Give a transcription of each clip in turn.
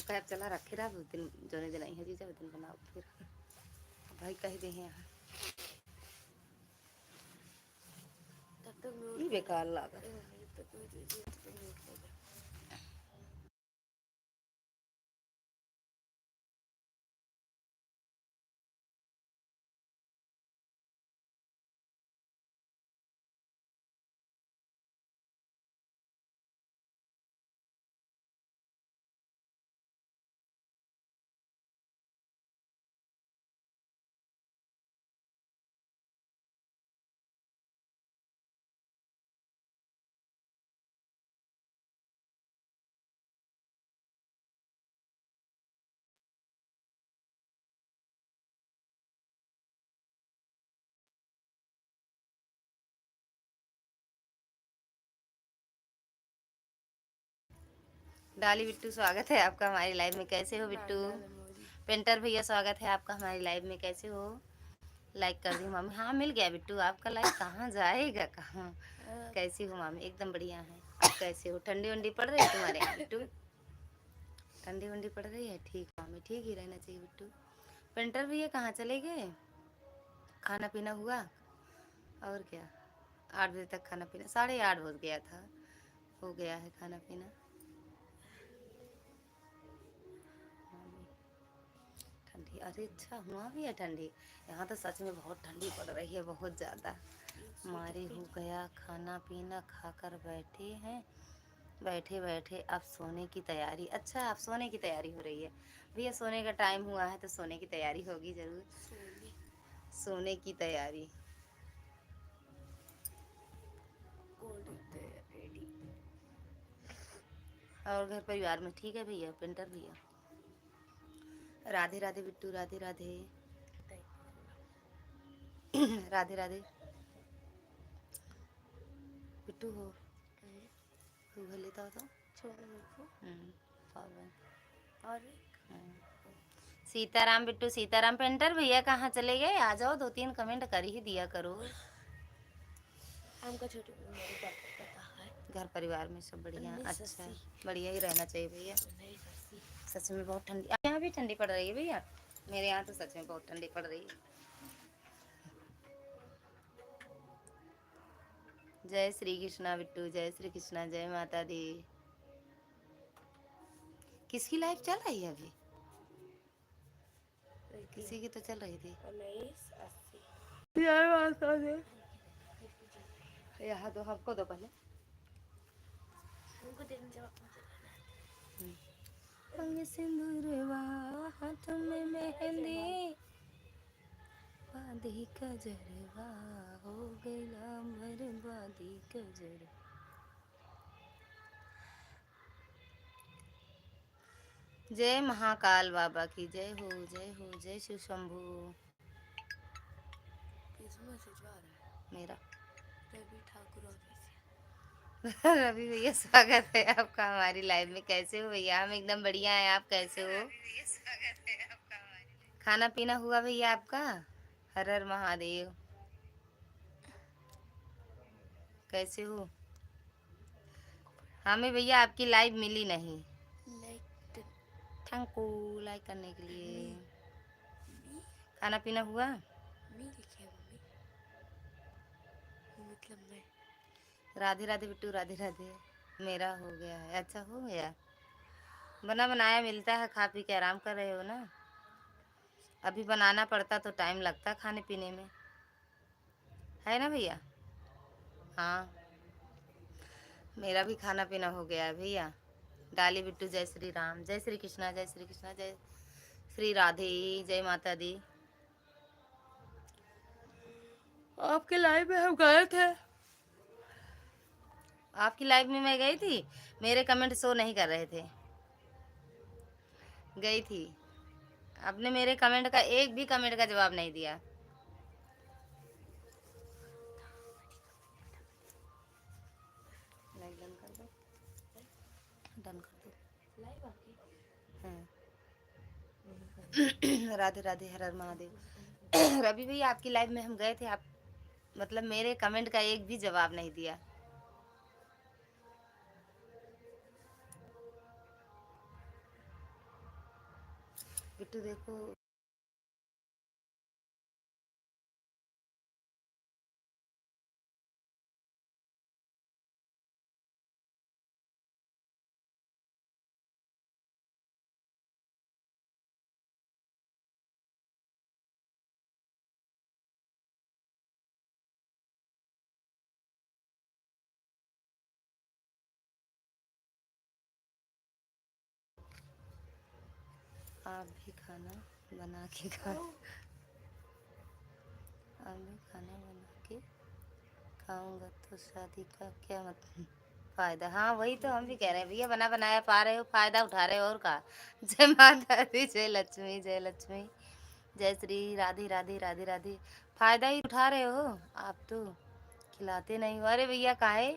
Cab चला रखे रहा उस दिन जोने दिन आई है जीजा उस दिन बनाओ फिर भाई कह दे हैं यहाँ ये बेकार लागत डाली बिट्टू स्वागत है आपका हमारी लाइव में। कैसे हो बिट्टू? पेंटर भैया स्वागत है आपका हमारी लाइव में। कैसे हो? लाइक कर दी मामी। हाँ मिल गया बिट्टू, आपका लाइक कहाँ जाएगा कहाँ। कैसी हो मामी? एकदम बढ़िया है। आप कैसे हो? ठंडी वंडी पड़ रही है तुम्हारे यहाँ बिट्टू? ठंडी वंडी पड़ रही है? ठीक मामी, ठीक ही रहना चाहिए बिट्टू। पेंटर भैया कहाँ चले गए? खाना पीना हुआ? और क्या 8 बजे तक खाना पीना, 8:30 हो गया था, हो गया है खाना पीना। ठंडी, अरे अच्छा हुआ भी है ठंडी। यहाँ तो सच में बहुत ठंडी पड़ रही है, बहुत ज़्यादा। हमारी हो गया खाना पीना, खाकर बैठे हैं, बैठे बैठे अब सोने की तैयारी। अच्छा अब सोने की तैयारी हो रही है भैया? सोने का टाइम हुआ है तो सोने की तैयारी होगी ज़रूर। सोने की तैयारी। और घर परिवार में ठीक है भैया? पेंटर भैया राधे राधे बिट्टू, राधे राधे राधे राधे बिट्टू हो लेता हो तो और सीताराम बिट्टू, सीताराम। पेंटर भैया कहाँ चले गए? आ जाओ, 2-3 कमेंट कर ही दिया करो। हमका छोटे घर परिवार में सब बढ़िया? अच्छा बढ़िया ही रहना चाहिए भैया। सच में बहुत ठंडी, यहाँ भी ठंडी पड़ रही है भैया। मेरे यहाँ तो सच में बहुत ठंडी पड़ रही है। जय श्री कृष्णा बिट्टू, जय श्री कृष्णा, जय माता दी। किसकी लाइफ चल रही है अभी? किसी की तो चल रही थी यहाँ तो हमको दो पहले। अंग सिंदूरवा हाथ में मेहंदी, बादी कजरवा हो गया बर्बादी कजर। जय महाकाल बाबा की जय हो, जय हो, जय शिव शंभू। मेरा रवि ठाकुर रवि भैया स्वागत है आपका हमारी लाइव में। कैसे हो भैया? हम एकदम बढ़िया हैं, आप कैसे हो? खाना पीना हुआ भैया आपका? हर हर महादेव। कैसे हो? हमें भैया आपकी लाइव मिली नहीं। थैंक यू लाइक करने के लिए। खाना पीना हुआ? राधे राधे बिट्टू, राधे राधे। मेरा हो गया है। अच्छा हो गया, बना बनाया मिलता है, खा पी के आराम कर रहे हो ना? अभी बनाना पड़ता तो टाइम लगता खाने पीने में, है ना भैया? हाँ मेरा भी खाना पीना हो गया है भैया। डाली बिट्टू, जय श्री राम, जय श्री कृष्णा, जय श्री कृष्णा, जय श्री राधे, जय माता दी। आपके लाइव में हम गए थे, आपकी लाइव में मैं गई थी, मेरे कमेंट शो नहीं कर रहे थे। गई थी, आपने मेरे कमेंट का एक भी कमेंट का जवाब नहीं दिया। डन कर दो, डन कर दो। हाँ। राधे राधे, हर हर महादेव। रवि भैया आपकी लाइव में हम गए थे, आप मतलब मेरे कमेंट का एक भी जवाब नहीं दिया। बिट्टू देखो। आप भी खाना बना के खा, आप भी खाना बना के खाऊंगा तो शादी का क्या मतलब फायदा। हाँ वही तो हम भी कह रहे हैं भैया, बना बनाया पा रहे हो, फायदा उठा रहे हो और का। जय माता दी, जय लक्ष्मी, जय लक्ष्मी, जय श्री राधे राधे राधे राधे। फायदा ही उठा रहे हो आप तो, खिलाते नहीं हो। अरे भैया काहे,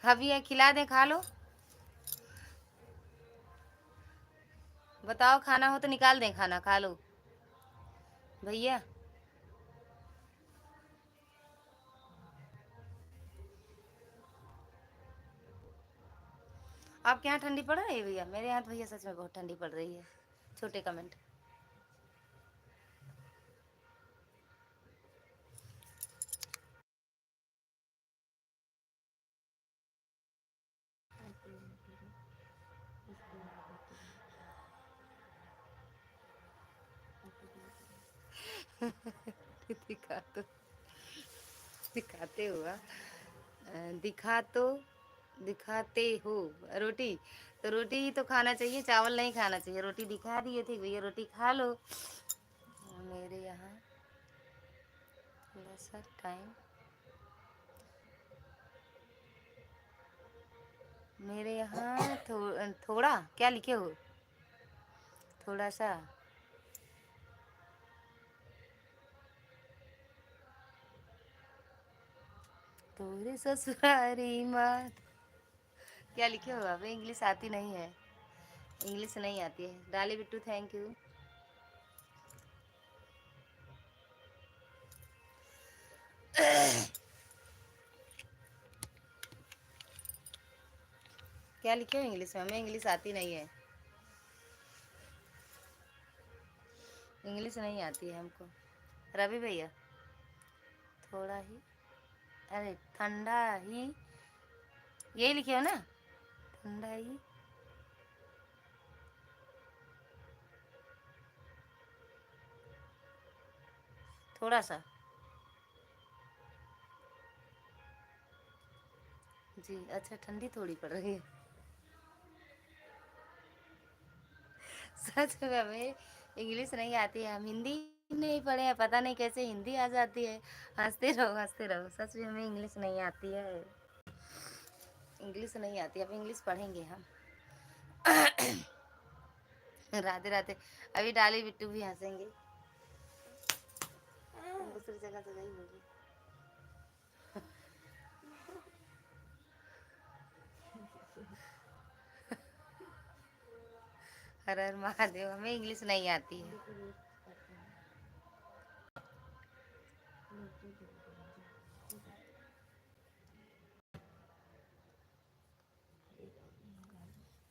हाँ भैया खिला दें, खा लो। बताओ खाना हो तो निकाल दें, खाना खा लो भैया। आपके यहाँ ठंडी पड़ रही है भैया? मेरे यहाँ तो भैया सच में बहुत ठंडी पड़ रही है। छोटे कमेंट। दिखा तो, दिखाते हो हाँ? दिखा तो, दिखाते हो रोटी, तो रोटी ही तो खाना चाहिए, चावल नहीं खाना चाहिए। रोटी दिखा दिए थे भैया, रोटी खा लो। मेरे यहाँ थोड़ा सा टाइम, मेरे यहाँ थोड़ा क्या लिखे हो, थोड़ा सा। तोरे ससुरारी माँ, क्या लिखे हो आप? इंग्लिश आती नहीं है, इंग्लिश नहीं आती है। डाली बिट्टू थैंक यू। क्या लिखे हो इंग्लिश में? हमें इंग्लिश आती नहीं है, इंग्लिश नहीं आती है हमको। रवि भैया थोड़ा ही, अरे ठंडा ही, यही लिखे हो ना, ठंडा ही। थोड़ा सा, जी अच्छा ठंडी थोड़ी पड़ रही है। सच में हमें इंग्लिश नहीं आती है, हम हिंदी नहीं पढ़े हैं, पता नहीं कैसे हिंदी आ जाती है। हंसते रहो हंसते रहो, सच में हमें इंग्लिश नहीं आती है, इंग्लिश नहीं आती। अब इंग्लिश पढ़ेंगे हम। राधे राधे। अभी डाली बिट्टू भी हंसेंगे, दूसरी जगह तो गई होगी। हर हर महादेव, हमें इंग्लिश नहीं आती है।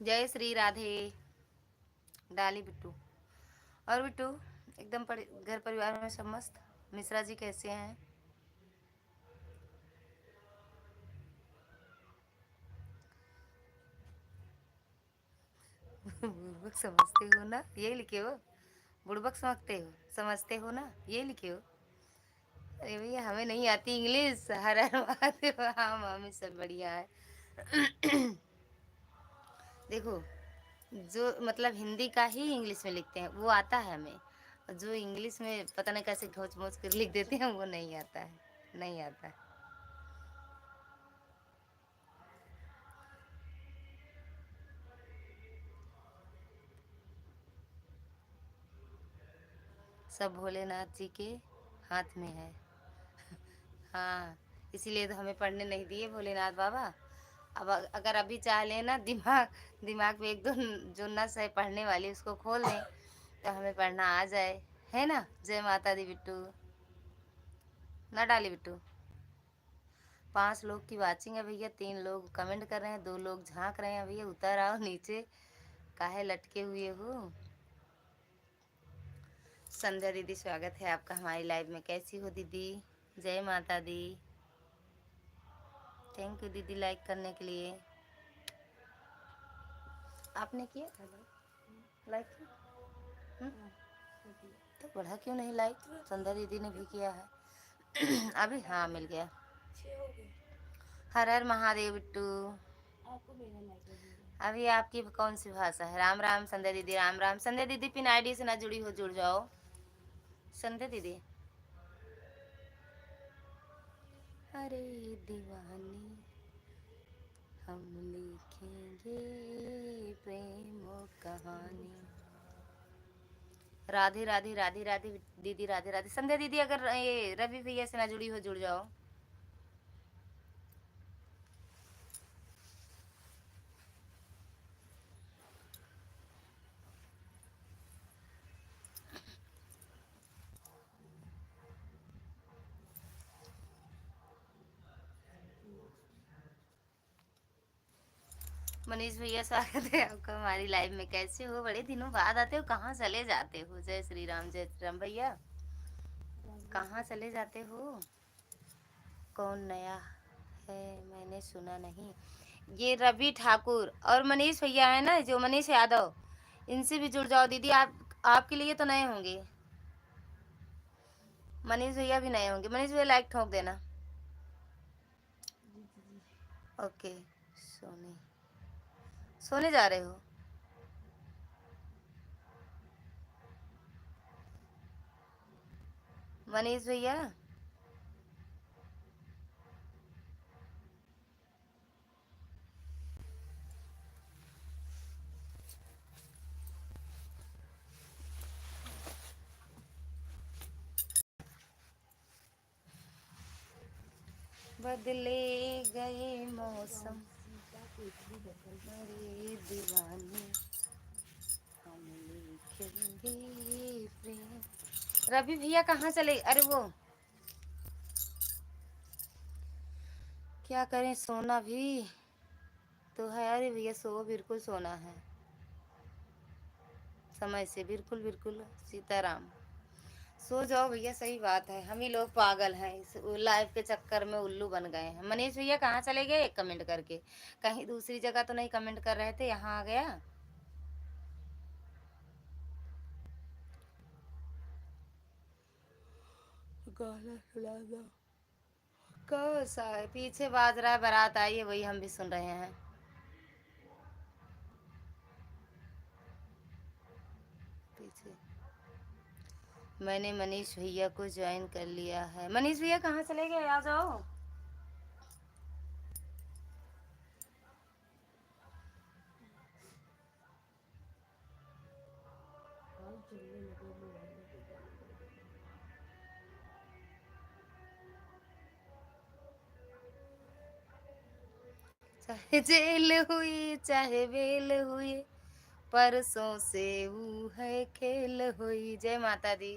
जय श्री राधे। डाली बिट्टू और बिट्टू एकदम घर परिवार में सब मस्त। मिश्रा जी कैसे हैं? बुड़बक समझते हो ना, ये लिखे हो। बुड़बक समझते हो ना, ये लिखे हो। अरे भैया हमें नहीं आती इंग्लिश। हर हर महादेव। हाँ मामी सब बढ़िया है। देखो, जो मतलब हिंदी का ही इंग्लिश में लिखते हैं वो आता है हमें, और जो इंग्लिश में पता नहीं कैसे घोच मोच कर लिख देते हैं वो नहीं आता है, नहीं आता है। सब भोलेनाथ जी के हाथ में है। हाँ, इसीलिए तो हमें पढ़ने नहीं दिए भोलेनाथ बाबा। अब अगर अभी चाह लेना, दिमाग दिमाग में एक दो जो नस है पढ़ने वाली उसको खोल दें तो हमें पढ़ना आ जाए, है ना। जय माता दी बिट्टू। ना डाली बिट्टू। 5 लोग की वाचिंग है भैया, 3 लोग कमेंट कर रहे हैं, 2 लोग झांक रहे हैं भैया। उतर आओ नीचे, काहे लटके हुए हो? संध्या दीदी स्वागत है आपका हमारी लाइव में। कैसी हो दीदी? जय माता दी। थैंक यू दीदी लाइक करने के लिए। आपने किया था लाइक? तो बढ़ा क्यों नहीं लाइक? संध्या दीदी ने भी किया है। अभी हाँ मिल गया। हर हर महादेव बिट्टू। अभी आपकी कौन सी भाषा है? राम राम संध्या दीदी, राम राम। संध्या दीदी पिन आईडी से ना जुड़ी हो, जुड़ जाओ संध्या दीदी। अरे दीवानी हम लिखेंगे प्रेम कहानी। राधे राधे राधे राधे दीदी, राधे राधे। संध्या दीदी अगर ये रवि भैया से ना जुड़ी हो, जुड़ जाओ। मनीष भैया स्वागत है आपका हमारी लाइव में। कैसे हो? बड़े दिनों बाद आते हो, कहाँ चले जाते हो? जय श्री राम, जय श्री राम। भैया कहाँ चले जाते हो? कौन नया है? मैंने सुना नहीं। ये रवि ठाकुर और मनीष भैया है ना, जो मनीष यादव, इनसे भी जुड़ जाओ दीदी। आपके लिए तो नए होंगे। मनीष भैया भी नए होंगे। मनीष भैया लाइक ठोक देना। ओके। सोने सोने जा रहे हो? मनीष भैया बदले गए मौसम मेरे दीवाने हम लिखेंगे प्रेम। रवि भैया कहाँ चले? अरे वो क्या करें, सोना भी तो है। अरे भैया सो, बिल्कुल सोना है समय से। बिल्कुल बिल्कुल सीताराम। सो जाओ भैया, सही बात है। हम ही लोग पागल हैं, इस लाइफ के चक्कर में उल्लू बन गए हैं। मनीष भैया कहाँ चले गए? कमेंट करके कहीं दूसरी जगह तो नहीं कमेंट कर रहे थे? यहाँ आ गया। गाना सुना दो। कौन सा है? पीछे बाज रहा है, बारात आई है, वही हम भी सुन रहे हैं। पीछे मैंने मनीष भैया को ज्वाइन कर लिया है। मनीष भैया कहाँ चले गए? आ जाओ। चाहे जेल हुई चाहे बेल हुई, परसों से वो है खेल हुई। जय माता दी।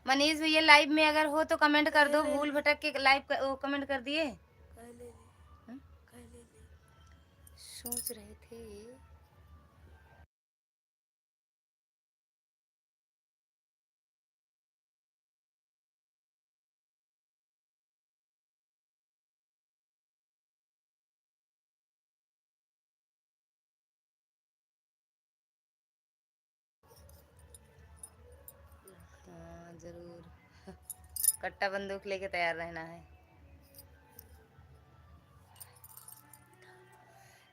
मनीष भैया लाइव में अगर हो तो कमेंट कर दो। भूल भटक के लाइव कमेंट कर दिए। सोच रहे थे हाँ जरूर। कट्टा बंदूक लेके तैयार रहना है।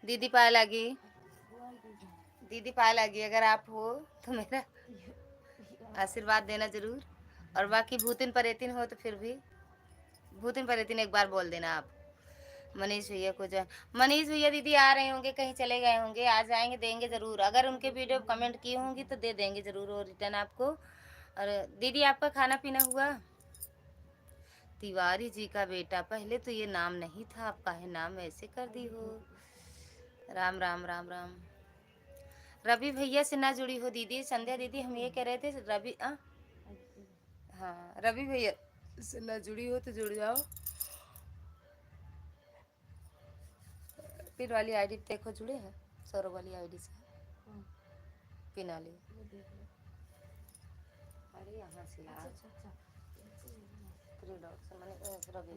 दीदी पायल आ गई। दीदी पायल आ गई। अगर आप हो तो मेरा आशीर्वाद देना जरूर। और बाकी भूतिन परेतिन हो तो फिर भी भूतिन परेतिन एक बार बोल देना आप। मनीष भैया को जो मनीष भैया दीदी आ रहे होंगे, कहीं चले गए होंगे, आ जाएंगे, देंगे जरूर। अगर उनके वीडियो कमेंट की होंगी तो दे देंगे जरूर वो रिटर्न आपको। और दीदी आपका खाना पीना हुआ? तिवारी जी का बेटा, पहले तो ये नाम नहीं था, आप काहे नाम ऐसे कर दी हो? राम राम राम राम। रवि भैया से ना जुड़ी हो दीदी। संध्या दीदी हम ये कह रहे थे रवि हाँ रवि भैया से ना जुड़ी हो तो जुड़ जाओ। फिर वाली आईडी देखो जुड़े हैं, सौरभ वाली आईडी से। पिना ली। अरे यहाँ से यार थ्री डॉट से मैंने रवि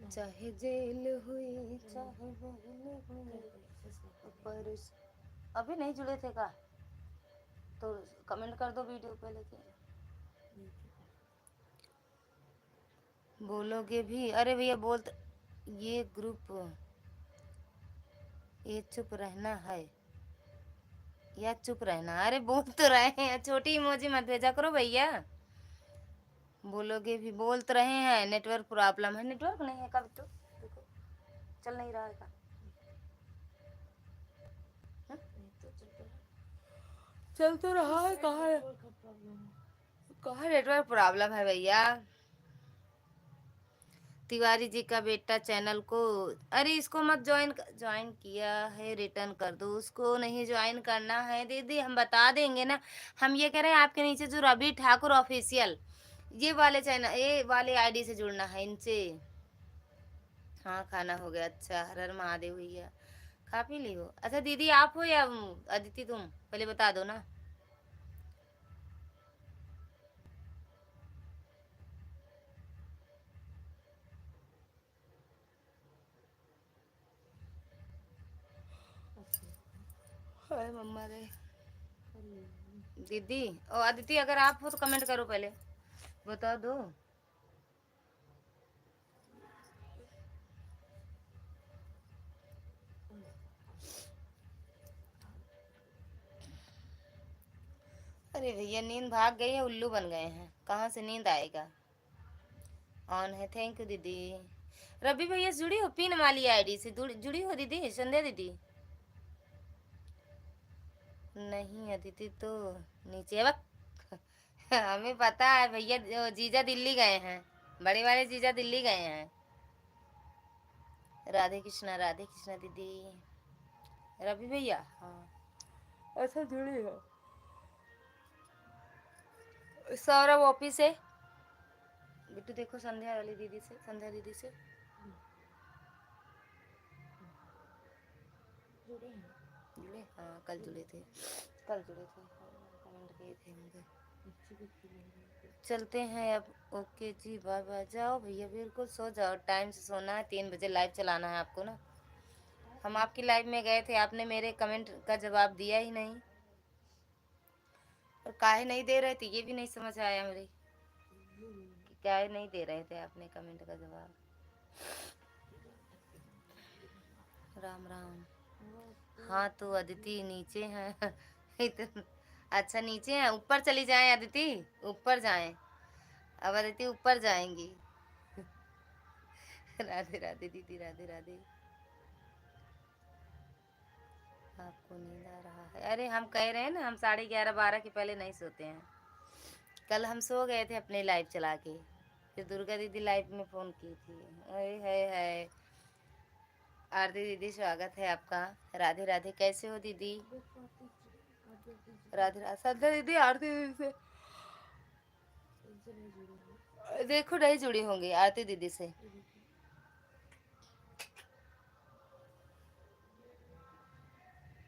चाहे जेल हुई चाहे बहन हुई पर अभी नहीं जुड़े थे का तो कमेंट कर दो वीडियो पहले के। बोलोगे भी? अरे भैया बोलते ये ग्रुप ये चुप रहना है या चुप रहना। अरे बोल तो रहे हैं, छोटी इमोजी मत भेजा करो भैया। बोलोगे भी बोल तो रहे हैं, नेटवर्क प्रॉब्लम है। नेटवर्क नहीं है कब तो देखो चल नहीं रहा है का। चल तो रहा है, कहाँ नेटवर्क प्रॉब्लम है भैया। तिवारी जी का बेटा चैनल को, अरे इसको मत ज्वाइन किया है रिटर्न कर दो। उसको नहीं ज्वाइन करना है दीदी, हम बता देंगे ना। हम ये कह रहे हैं आपके नीचे जो रवि ठाकुर ऑफिशियल ये वाले चैनल ये वाले आईडी से जुड़ना है इनसे। हाँ खाना हो गया। अच्छा हर हर महादेव भैया खा पी ली हो। अच्छा दीदी आप हो या अदिति तुम पहले बता दो ना। हाय मम्मा रे दीदी और अदिति अगर आप हो तो कमेंट करो पहले बता दो। अरे भैया नींद भाग गई है, उल्लू बन गए हैं, कहाँ से नींद आएगा। ऑन है। थैंक यू दीदी। रवि भैया जुड़ी हो पिन वाली आईडी से जुड़ी हो दीदी संध्या दीदी। नहीं अदिति तो नीचे है हमें पता है भैया जीजा दिल्ली गए हैं, बड़े वाले जीजा दिल्ली गए हैं। राधे कृष्णा दीदी। रवि भैया हाँ अच्छा जुड़ी हो। सौरभ ऑफिस से बिट्टू देखो संध्या वाली दीदी से, संध्या दीदी से जुड़े हाँ कल जुड़े थे कमेंट किए थे मुझे। चलते हैं अब। ओके जी बाय बाय। जाओ भैया बिल्कुल सो जाओ, टाइम से सोना है। 3 बजे लाइव चलाना है आपको ना। हम आपकी लाइव में गए थे, आपने मेरे कमेंट का जवाब दिया ही नहीं। और काहे नहीं दे रहे थे ये भी नहीं समझ आया मेरे कि काहे नहीं दे रहे थे आपने कमेंट का जवाब। राम राम। हाँ तो अदिति नीचे हैं अच्छा नीचे हैं, ऊपर चली जाएं अदिति, ऊपर जाएं। अब अदिति ऊपर जाएंगी राधे राधे दीदी राधे राधे। आपको नींद आ रहा है? अरे हम कह रहे हैं ना हम 11:30 12 के पहले नहीं सोते हैं। कल हम सो गए थे अपने लाइव चला के, फिर दुर्गा दीदी लाइव में फोन की थी। अरे है आरती दीदी स्वागत है आपका। राधे राधे कैसे हो दीदी? राधे राधे संध्या दीदी आरती दीदी से देखो नहीं जुड़ी होंगी आरती दीदी से।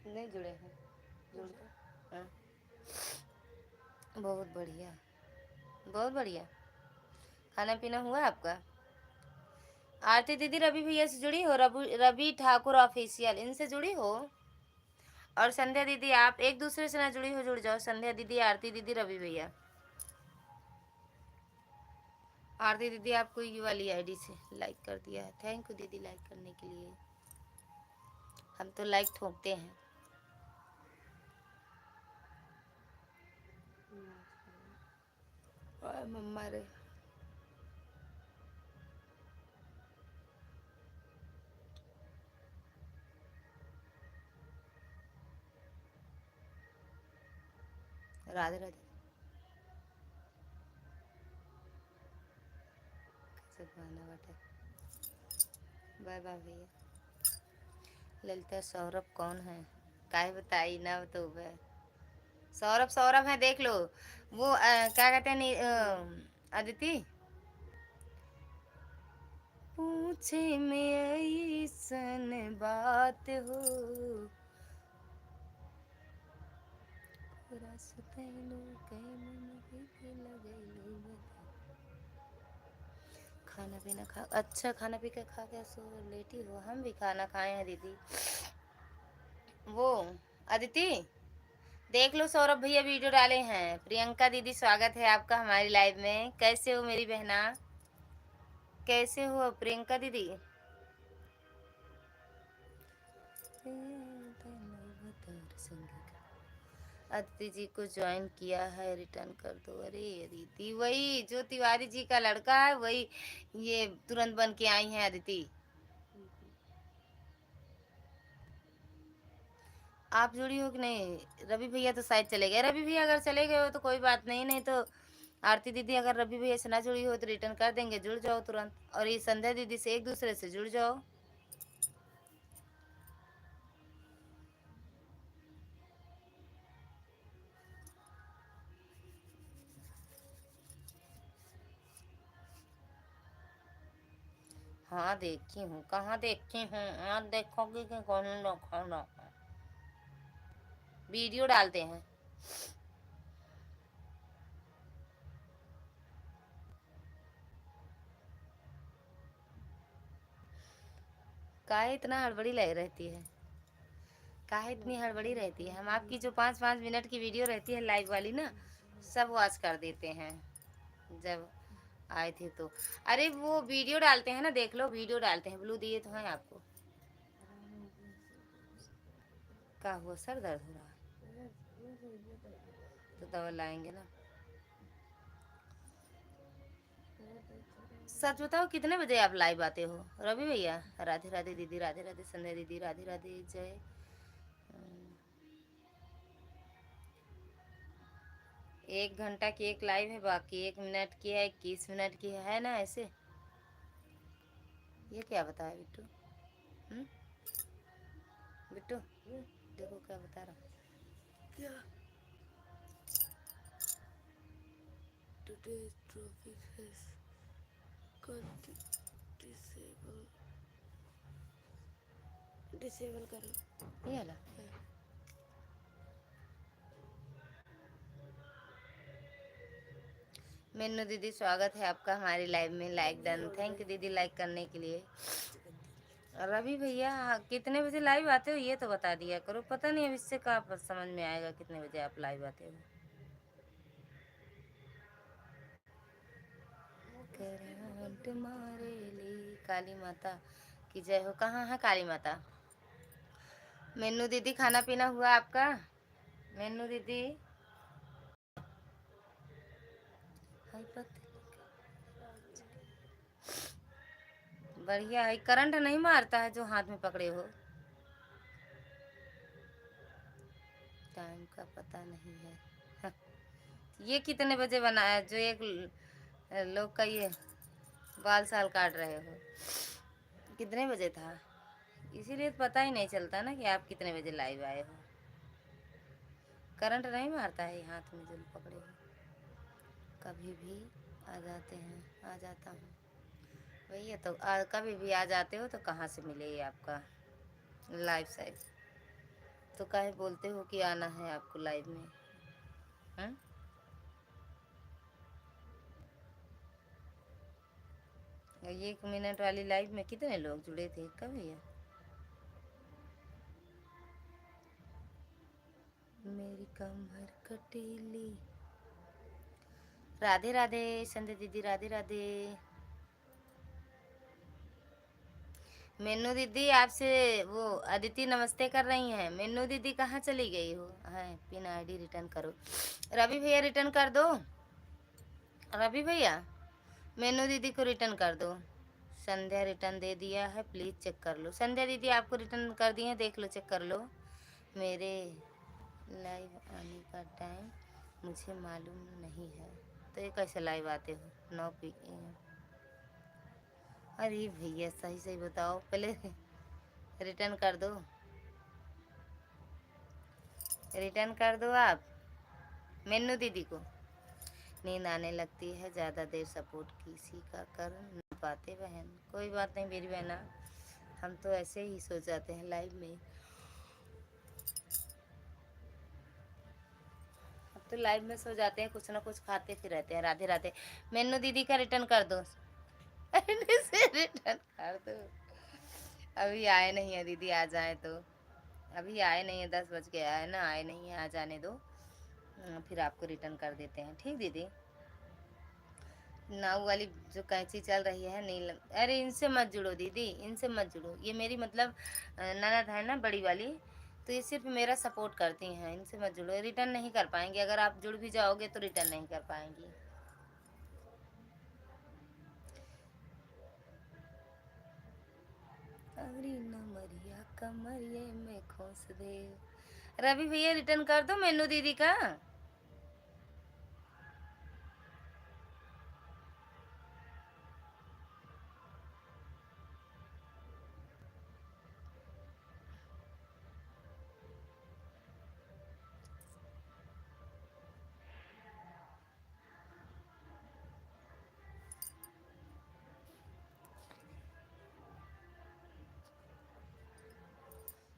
नहीं जुड़े हैं जुड़ तो हाँ। बहुत बढ़िया बहुत बढ़िया। खाना पीना हुआ आपका? आरती दीदी रवि भैया से जुड़ी हो? रवि ठाकुर ऑफिशियल इनसे जुड़ी हो? और संध्या दीदी आप एक दूसरे से ना जुड़ी हो जुड़ जाओ। संध्या दीदी आरती दीदी रवि भैया। आरती दीदी आपको ये वाली आईडी से लाइक कर दिया है। थैंक यू दीदी लाइक करने के लिए। हम तो लाइक ठोकते हैं। मम्मा रे राधे राधे। बाय बाय भैया। ललिता सौरभ कौन है? काहे बताई ना तो वह सौरभ सौरभ है देख लो। वो क्या कहते हैं अदिति पूछे में ऐसन बात हो खाना पीना खा, अच्छा खाना पी के खा के सो लेटी हो। हम भी खाना खाए हैं दीदी। वो अदिति देख लो, सौरभ भैया वीडियो डाले हैं। प्रियंका दीदी स्वागत है आपका हमारी लाइव में। कैसे हो मेरी बहना, कैसे हो प्रियंका दीदी? अदिति जी को ज्वाइन किया है, रिटर्न कर दो। अरे अदिति, वही जो तिवारी जी का लड़का है वही ये तुरंत बन के आई हैं अदिति। आप जुड़ी हो कि नहीं? रवि भैया तो शायद चले गए। रवि भैया अगर चले गए हो तो कोई बात नहीं, नहीं तो आरती दीदी अगर रवि भैया से ना जुड़ी हो तो रिटर्न कर देंगे। जुड़ जाओ तुरंत, और ये संध्या दीदी से एक दूसरे से जुड़ जाओ। हाँ देखी हूँ, कहाँ देखी हूँ? आज देखोगी कि कौन देखो? वीडियो डालते हैं। काहे इतना हड़बड़ी लग रहती है? काहे इतनी हड़बड़ी रहती है? हम आपकी जो 5-5 मिनट की वीडियो रहती है लाइव वाली ना, सब वॉच कर देते हैं जब आए थे तो। अरे वो वीडियो डालते हैं ना, देख लो वीडियो डालते हैं। ब्लू दिए तो हैं आपको। क्या हुआ, सर दर्द हो रहा है? तो दवा लाएंगे ना। सच बताओ कितने बजे आप लाइव आते हो रवि भैया? राधे राधे दीदी, राधे राधे संध्या दीदी, राधे राधे जय। 1 घंटा की एक लाइव है, बाकी 1 मिनट की है, 21 मिनट की है ना ऐसे। ये क्या बताया बिट्टू? बिट्टू देखो क्या बता रहा। क्या? Today's traffic has got disable, disable करो। ये ला मेनू दीदी स्वागत है आपका हमारी लाइव में। लाइक डन, थैंक यू दीदी लाइक करने के लिए। रवि भैया कितने बजे लाइव आते हो ये तो बता दिया करो। पता नहीं अब इससे कहाँ समझ में आएगा कितने बजे आप लाइव आते हो। तुम्हारे लिए काली माता की जय हो। कहाँ है काली माता? मेनू दीदी खाना पीना हुआ आपका? मेनू दीदी बढ़िया है। करंट नहीं मारता है जो हाथ में पकड़े हो? टाइम का पता नहीं है। ये कितने बजे बनाया जो एक लोग का ये बाल साल काट रहे हो? कितने बजे था? इसीलिए पता ही नहीं चलता ना कि आप कितने बजे लाइव आए हो। करंट नहीं मारता है हाथ में जो पकड़े हो। कभी भी आ जाते हैं, आ जाता हूँ भैया तो कभी भी आ जाते हो तो कहाँ से मिलेगी आपका लाइव साइड? तो काहे बोलते हो कि आना है आपको लाइव में? हैं? 1 मिनट वाली लाइव में कितने लोग जुड़े थे कभी? मेरी कमर कटीली। राधे राधे संध्या दीदी, राधे राधे। मेनू दीदी आपसे वो अदिति नमस्ते कर रही हैं। मेनू दीदी कहाँ चली गई हो? है पिन आईडी रिटर्न करो। रवि भैया रिटर्न कर दो। रवि भैया मेनू दीदी को रिटर्न कर दो। संध्या रिटर्न दे दिया है, प्लीज़ चेक कर लो। संध्या दीदी आपको रिटर्न कर दिए हैं, देख लो, चेक कर लो। मेरे लाइव आने का टाइम मुझे मालूम नहीं है। तो ये कैसे लाइव आते हो? 9 PM। अरे भैया सही सही बताओ पहले। रिटर्न कर दो, रिटर्न कर दो आप मेनू दीदी को। नींद आने लगती है, ज़्यादा देर सपोर्ट किसी का कर नहीं पाते बहन। कोई बात नहीं मेरी बहना, हम तो ऐसे ही सो जाते हैं लाइव में। तो लाइव में सो जाते हैं, कुछ ना कुछ खाते फिर रहते हैं। राधे राधे। मेनू दीदी का रिटर्न कर दो। से रिटर्न कर दो। अभी आए नहीं है दीदी, आ जाए तो। अभी आए नहीं है, 10 बज गया है ना, आए नहीं है, आ जाने दो। फिर आपको रिटर्न कर देते हैं, ठीक दीदी। नाव वाली जो कैंची चल रही है नीलम, अरे इनसे मत जुड़ो दीदी, इनसे मत जुड़ो। ये मेरी मतलब ननद है ना, बड़ी वाली, तो ये सिर्फ मेरा सपोर्ट करती हैं। इनसे मत जुड़ो, रिटर्न नहीं कर पाएंगे। अगर आप जुड़ भी जाओगे तो रिटर्न नहीं कर पाएंगी। अगरी नमरिया कमरिए में खोस दे। रवि भैया रिटर्न कर दो मेनू दीदी का।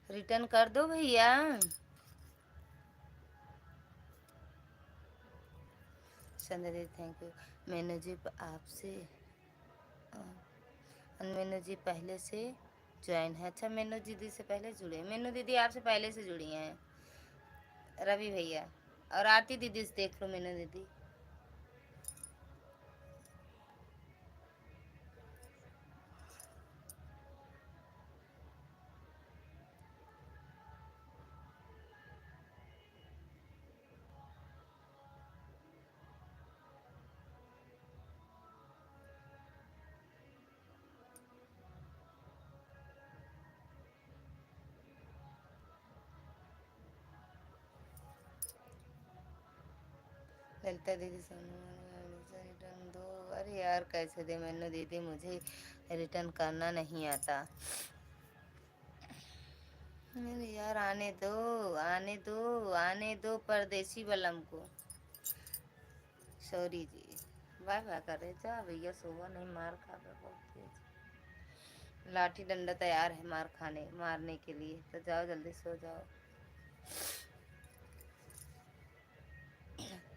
रिटर्न कर दो भैया। चंद्र थैंक यू। मेनू जी आपसे मेनू जी पहले से ज्वाइन है। अच्छा, मेनू दीदी से पहले जुड़े। मेनू दीदी आपसे पहले से जुड़ी हैं रवि भैया। और आरती दीदी से देख लो मेनू दीदी। ललिता दीदी से रिटर्न दो। अरे यार कैसे दे मेनू दीदी, मुझे रिटर्न करना नहीं आता। अरे यार आने दो, आने दो, आने दो परदेसी बलम को। सॉरी जी। बाय बाय कर रहे। जा भैया सोवा नहीं, मार खा कर बहुत तेज। लाठी डंडा तैयार है मारने के लिए, तो जाओ जल्दी सो जाओ।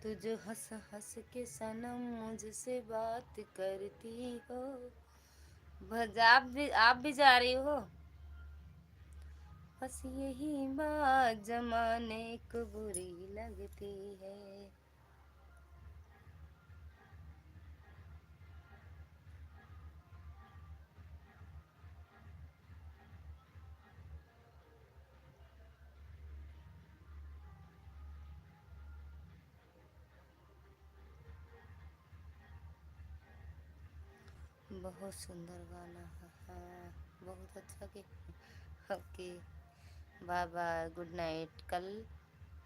तू जो हंस हंस के सनम मुझसे बात करती हो। बस आप भी जा रही हो। बस यही बात जमाने को बुरी लगती है। बहुत सुंदर गाना है। हाँ, बहुत अच्छा कि okay. Bye bye, good night. कल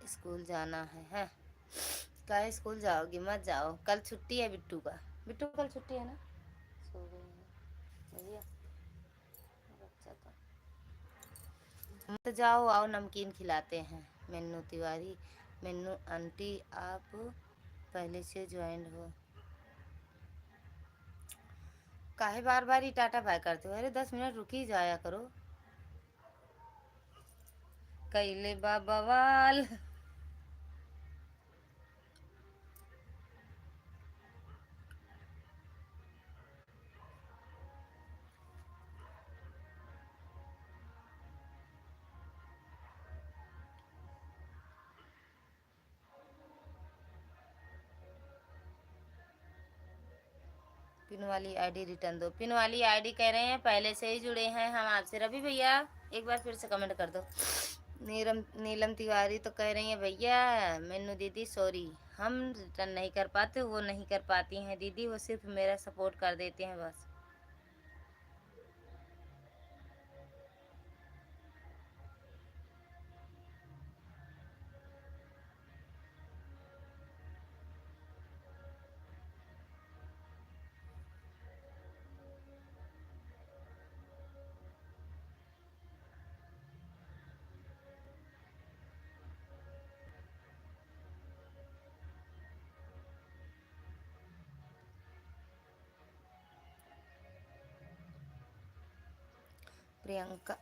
स्कूल जाना है। कल स्कूल जाओगी? मत जाओ, कल छुट्टी है बिट्टू का। बिट्टू कल छुट्टी है ना। सो गई है भैया बच्चा तो। मत जाओ, आओ नमकीन खिलाते हैं। मेनू तिवारी, मेनू आंटी आप पहले से ज्वाइन हो। काहे बार बार ही टाटा बाय करते हो? अरे 10 मिनट रुक ही जाया करो। कैले बाबा वाल। पिन वाली आईडी रिटर्न दो। पिन वाली आईडी कह रहे हैं पहले से ही जुड़े हैं हम आपसे। रवि भैया एक बार फिर से कमेंट कर दो। नीलम तिवारी तो कह रही है भैया मेनू दीदी सॉरी, हम रिटर्न नहीं कर पाते, वो नहीं कर पाती हैं दीदी, वो सिर्फ मेरा सपोर्ट कर देते हैं बस। प्रियंका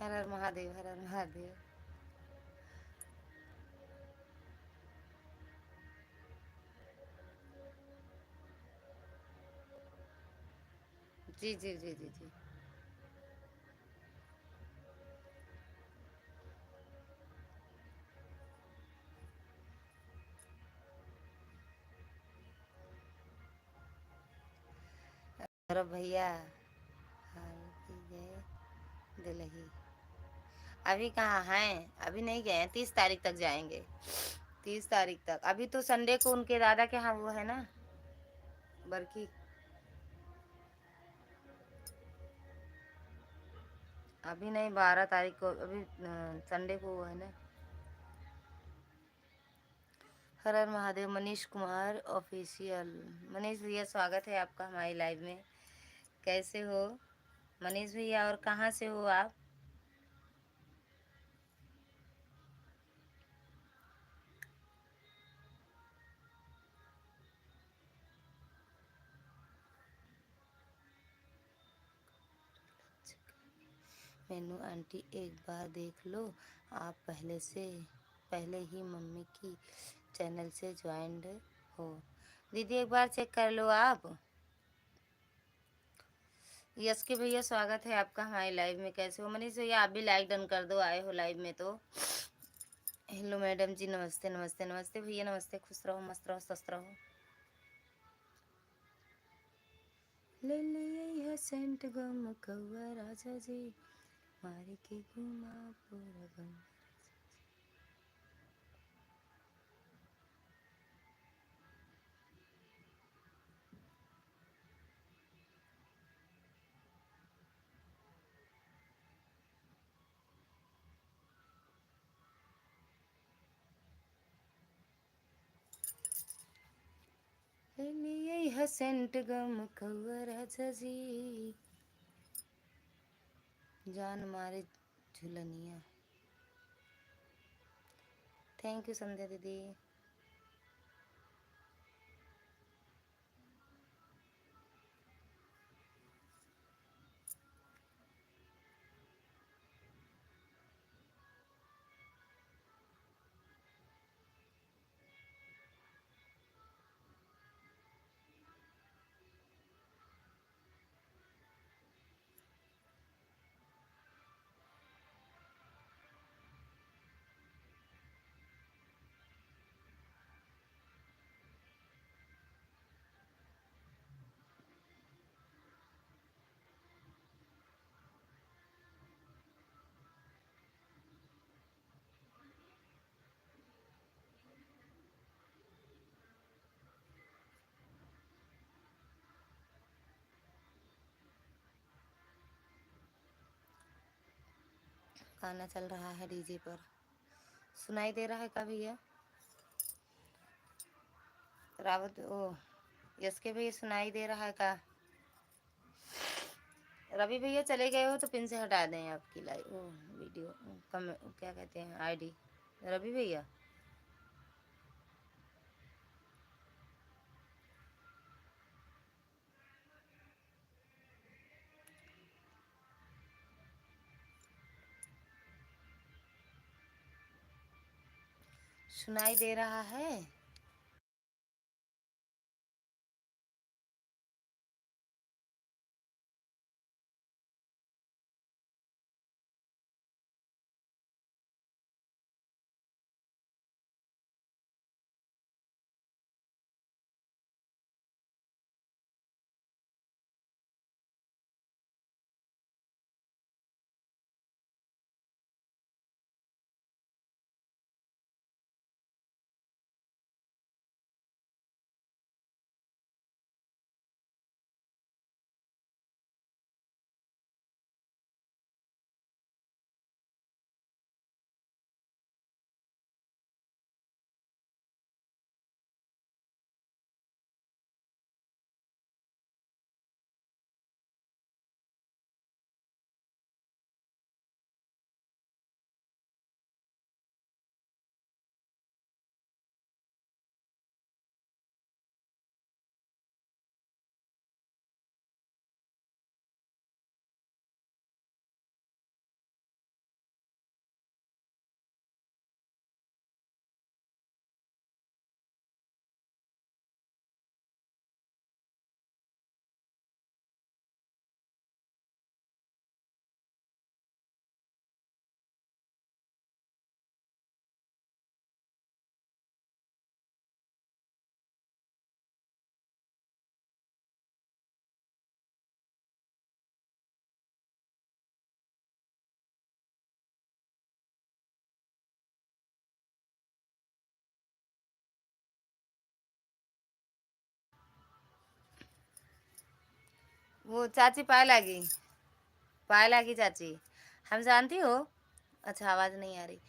हर हर महादेव, हर हर महादेव। जी जी जी जी जी। गौरव भैया, हाल की गए दिल्ली। अभी कहाँ हैं? अभी नहीं गए हैं, 30 तारीख तक जाएंगे। 30 तारीख तक। अभी तो संडे को उनके दादा के यहाँ वो है ना, बरखी। अभी नहीं, 12 तारीख को, अभी संडे को वो है ना। हर हर महादेव। मनीष कुमार ऑफिशियल। मनीष भैया स्वागत है आपका हमारी लाइव में। कैसे हो मनीष भैया, और कहाँ से हो आप? मेनू आंटी एक बार देख लो, आप पहले ही मम्मी की चैनल से ज्वाइंड हो। दीदी एक बार चेक कर लो आप। यस के भैया स्वागत है आपका हमारे लाइव में। कैसे हो मनीष भैया? आप भी लाइक डन कर दो, आए हो लाइव में तो। हेलो मैडम जी, नमस्ते नमस्ते नमस्ते भैया, नमस्ते। खुश रहो, मस्त रहो, स्वस्थ रहो। ले लिए सेंट गम कौआ राजा जी, मारी के घुमा पूरा गम। ले लिए सेंट गम कौआ राजा जी, जान मारे झुलनिया। थैंक यू संध्या दीदी। गाना चल रहा है डीजे पर, सुनाई दे रहा है का भैया? रावत ओ, यस के भैया सुनाई दे रहा है का? रवि भैया चले गए हो तो पिन से हटा दें आपकी लाइव, ओ वीडियो, कम क्या कहते हैं, आईडी। रवि भैया सुनाई दे रहा है? वो चाची पाए लागी, पाए लागी चाची। हम जानती हो। अच्छा आवाज़ नहीं आ रही।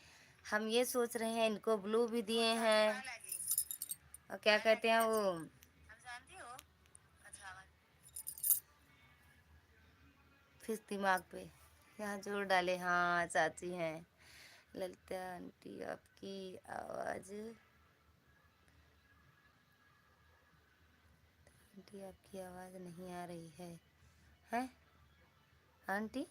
हम ये सोच रहे हैं इनको ब्लू भी दिए हैं और क्या कहते हैं वो, फिर दिमाग पे यहाँ जोर डाले। हाँ चाची हैं। ललिता आंटी आपकी आवाज़, आंटी आपकी आवाज़ नहीं आ रही है। हैं आंटी?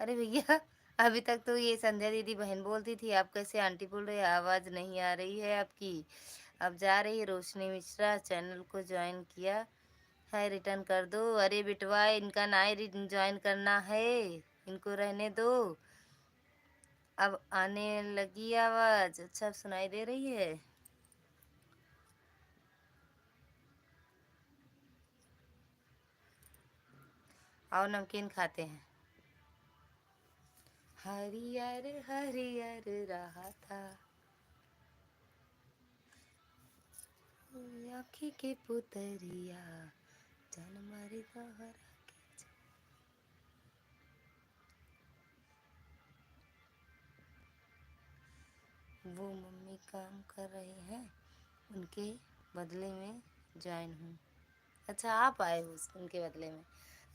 अरे भैया अभी तक तो ये संध्या दीदी बहन बोलती थी, आप कैसे आंटी बोल रहे हैं? आवाज़ नहीं आ रही है आपकी। अब जा रही है रोशनी मिश्रा, चैनल को ज्वाइन किया है, रिटर्न कर दो। अरे बिटवा इनका ना ही ज्वाइन करना है, इनको रहने दो। अब आने लगी आवाज़, अच्छा सुनाई दे रही है। आओ नमकीन खाते हैं। हरियर हरियर रहा था आँखी के पुतरिया, जान मारी तोहरा के। वो मम्मी काम कर रहे हैं, उनके बदले में ज्वाइन हूँ। अच्छा आप आए हो उनके बदले में,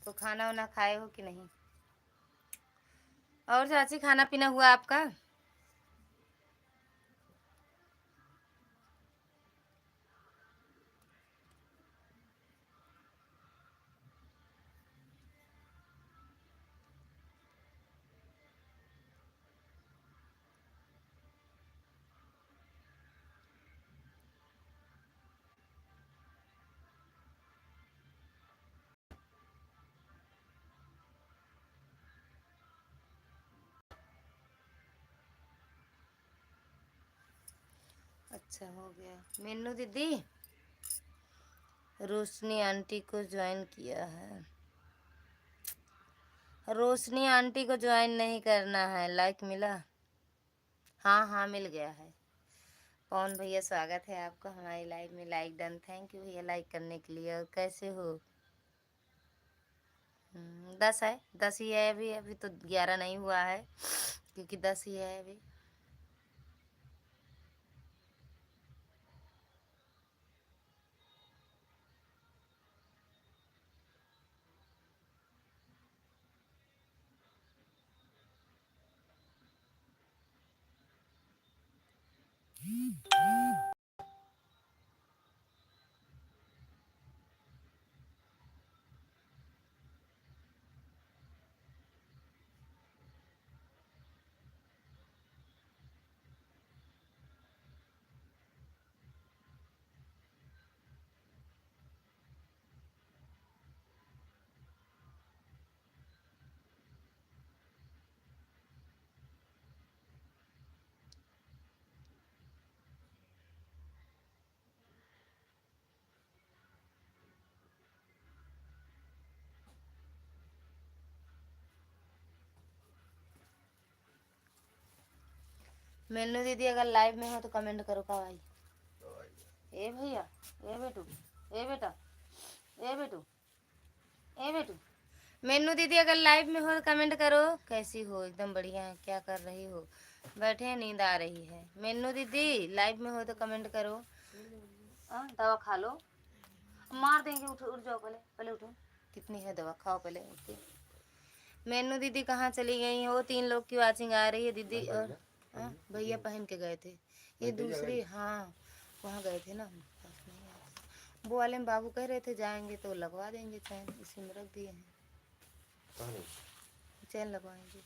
तो खाना वाना खाए हो कि नहीं? और चाची खाना पीना हुआ आपका? अच्छा हो गया। मीनू दीदी रोशनी आंटी को ज्वाइन किया है। रोशनी आंटी को ज्वाइन नहीं करना है। लाइक मिला? हाँ हाँ मिल गया है। पवन भैया स्वागत है आपका हमारी लाइव में। लाइक डन, थैंक यू भैया लाइक करने के लिए। और कैसे हो? 10 है, 10 ही है अभी, अभी तो 11 नहीं हुआ है क्योंकि 10 ही है अभी। मीनू दीदी अगर लाइव में हो तो कमेंट करो का भाई। ए भैया, ए बेटू, ए बेटा, ए बेटू, ए बेटू। मीनू दीदी अगर लाइव में हो तो कमेंट करो। कैसी हो? एकदम बढ़िया है। क्या कर रही हो? बैठे हैं, नींद आ रही है। मीनू दीदी लाइव में हो तो कमेंट करो। दवा खा लो, मार देंगे। उठो, उठ जाओ, पहले पहले उठो। कितनी है दवा? खाओ पहले उठ के। मीनू दीदी कहाँ चली गई हो? 3 लोग की वाचिंग आ रही है दीदी। और भैया पहन के गए थे। ये दूसरी, हाँ वहाँ गए थे ना। पास नहीं आए। वो वाले में बाबू कह रहे थे जाएंगे तो लगवा देंगे चैन, इसी में रख दिए हैं। चैन लगवाएंगे।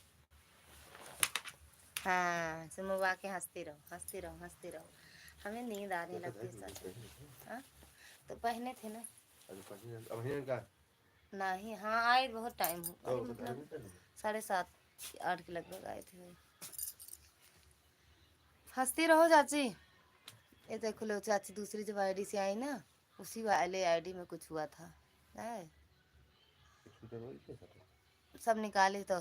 हाँ सुमवा के हंसती रहो, हंसती रहो, हंसती रहो। हमें नींद आने लगती है सच। हाँ तो पहने थे ना। नहीं, हाँ आए बहुत टाइम हो, मतलब 7:30 8 के लगभग आए थे। हंसती रहो चाची। ये देखो लो चाची, दूसरी जब आईडी से आई ना, उसी वाले आईडी में कुछ हुआ था। है सब निकाले तो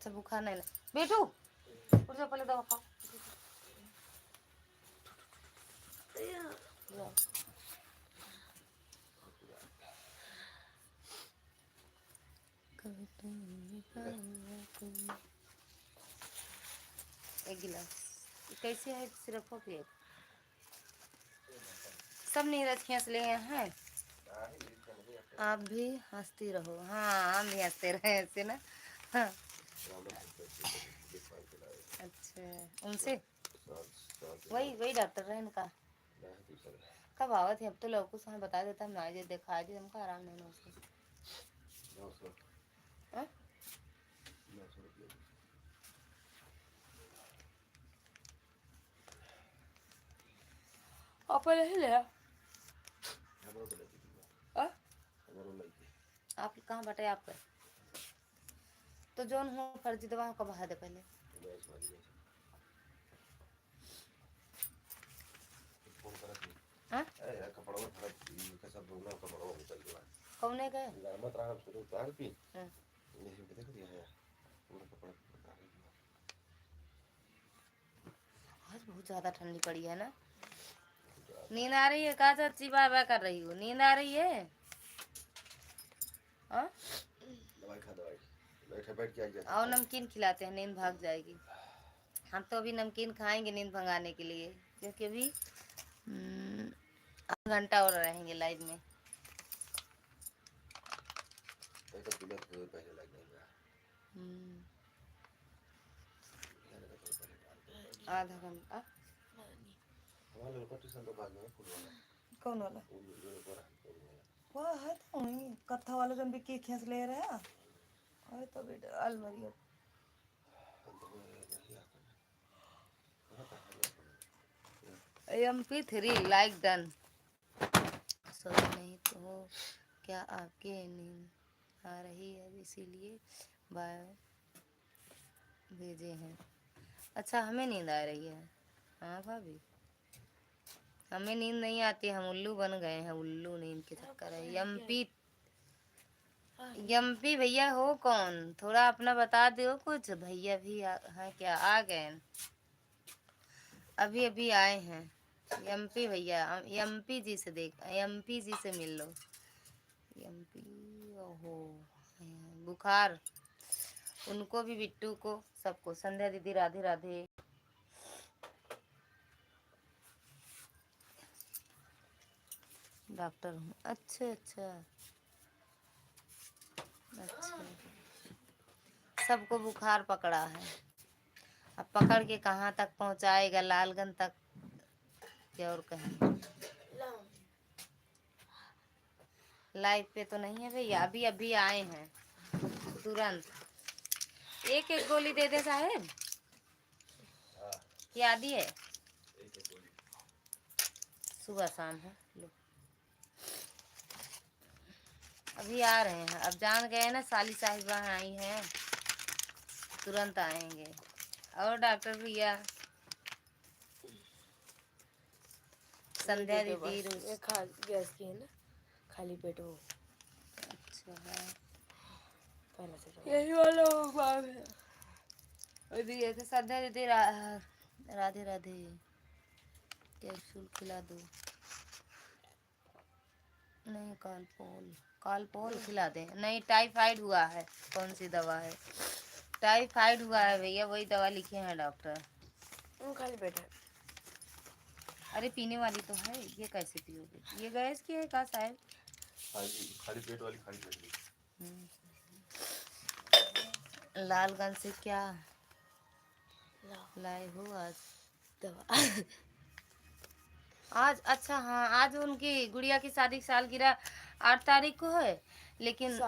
अच्छा बुखार नहीं ना बेटू उठ जा पहले दवा खाओ जाओ। एक गिलास कैसे है सिरप हो पिए सब नीरज खींच लिए हैं आप भी हंसती रहो हाँ हम भी हंसते रहे ऐसे ना हाँ अच्छा उनसे वही वही डॉक्टर रहे इनका कब आवा थे अब तो लोग कुछ हमें बता देता हम आए देखा दी हमको आराम नहीं ना उसको हाँ? आप नहीं ले आप कहाँ बटे आप तो जोन हो फर्जी दवा को बहा दे पहले कौने गए आज बहुत ज्यादा ठंडी पड़ी है ना नींद आ रही है कहा चाची बाय बाय कर रही हो नींद आ रही है और नमकीन खिलाते हैं नींद भाग जाएगी हम तो अभी नमकीन खाएंगे नींद भगाने के लिए क्योंकि अभी आधा घंटा और रहेंगे लाइव में आधा घंटा कौन वाला वो है तो वही कत्था वाला जन भी की खींच ले रहे हैं और तो बेटा अलमारी MP3 लाइक डन सो नहीं तो क्या आपके नींद आ रही है इसीलिए बाय भेजे हैं अच्छा हमें नींद आ रही है हाँ भाभी हमें नींद नहीं आती हम उल्लू बन गए हैं उल्लू नींद के चक्कर है यम्पी भैया हो कौन थोड़ा अपना बता दो कुछ भैया भी है क्या आ गए अभी अभी आए हैं एमपी भैया एमपी जी से एमपी जी से मिल लो एमपी ओहो बुखार उनको भी बिट्टू को सबको संध्या दीदी राधे राधे डॉक्टर हूँ अच्छा अच्छा अच्छा सबको बुखार पकड़ा है अब पकड़ के कहाँ तक पहुँचाएगा लालगंज तक क्या और कहीं लाइव पे तो नहीं है भैया अभी अभी आए हैं तुरंत एक एक गोली दे दे साहेब क्या आदि है सुबह शाम है लो अभी आ रहे हैं अब जान गए ना साली साहिबा आई हैं तुरंत आएंगे और डॉक्टर भैया संध्या दीदी गैस की है ना खाली पेट हो अच्छा है यही वाला है संध्या दीदी राधे राधे कैप्सूल खिला दो नहीं कालपोल खिला दे नहीं टाइफाइड हुआ है कौन सी दवा है टाइफाइड हुआ है भैया वही दवा लिखे हैं डॉक्टर खाली पेट है अरे पीने वाली तो है ये कैसे पियोगे ये गैस की है का साहब खाली पेट वाली खाली पेट लालगंज से क्या लाए हो आज दवा आज अच्छा हाँ आज उनकी गुड़िया की शादी की सालगिरह 8 तारीख को है लेकिन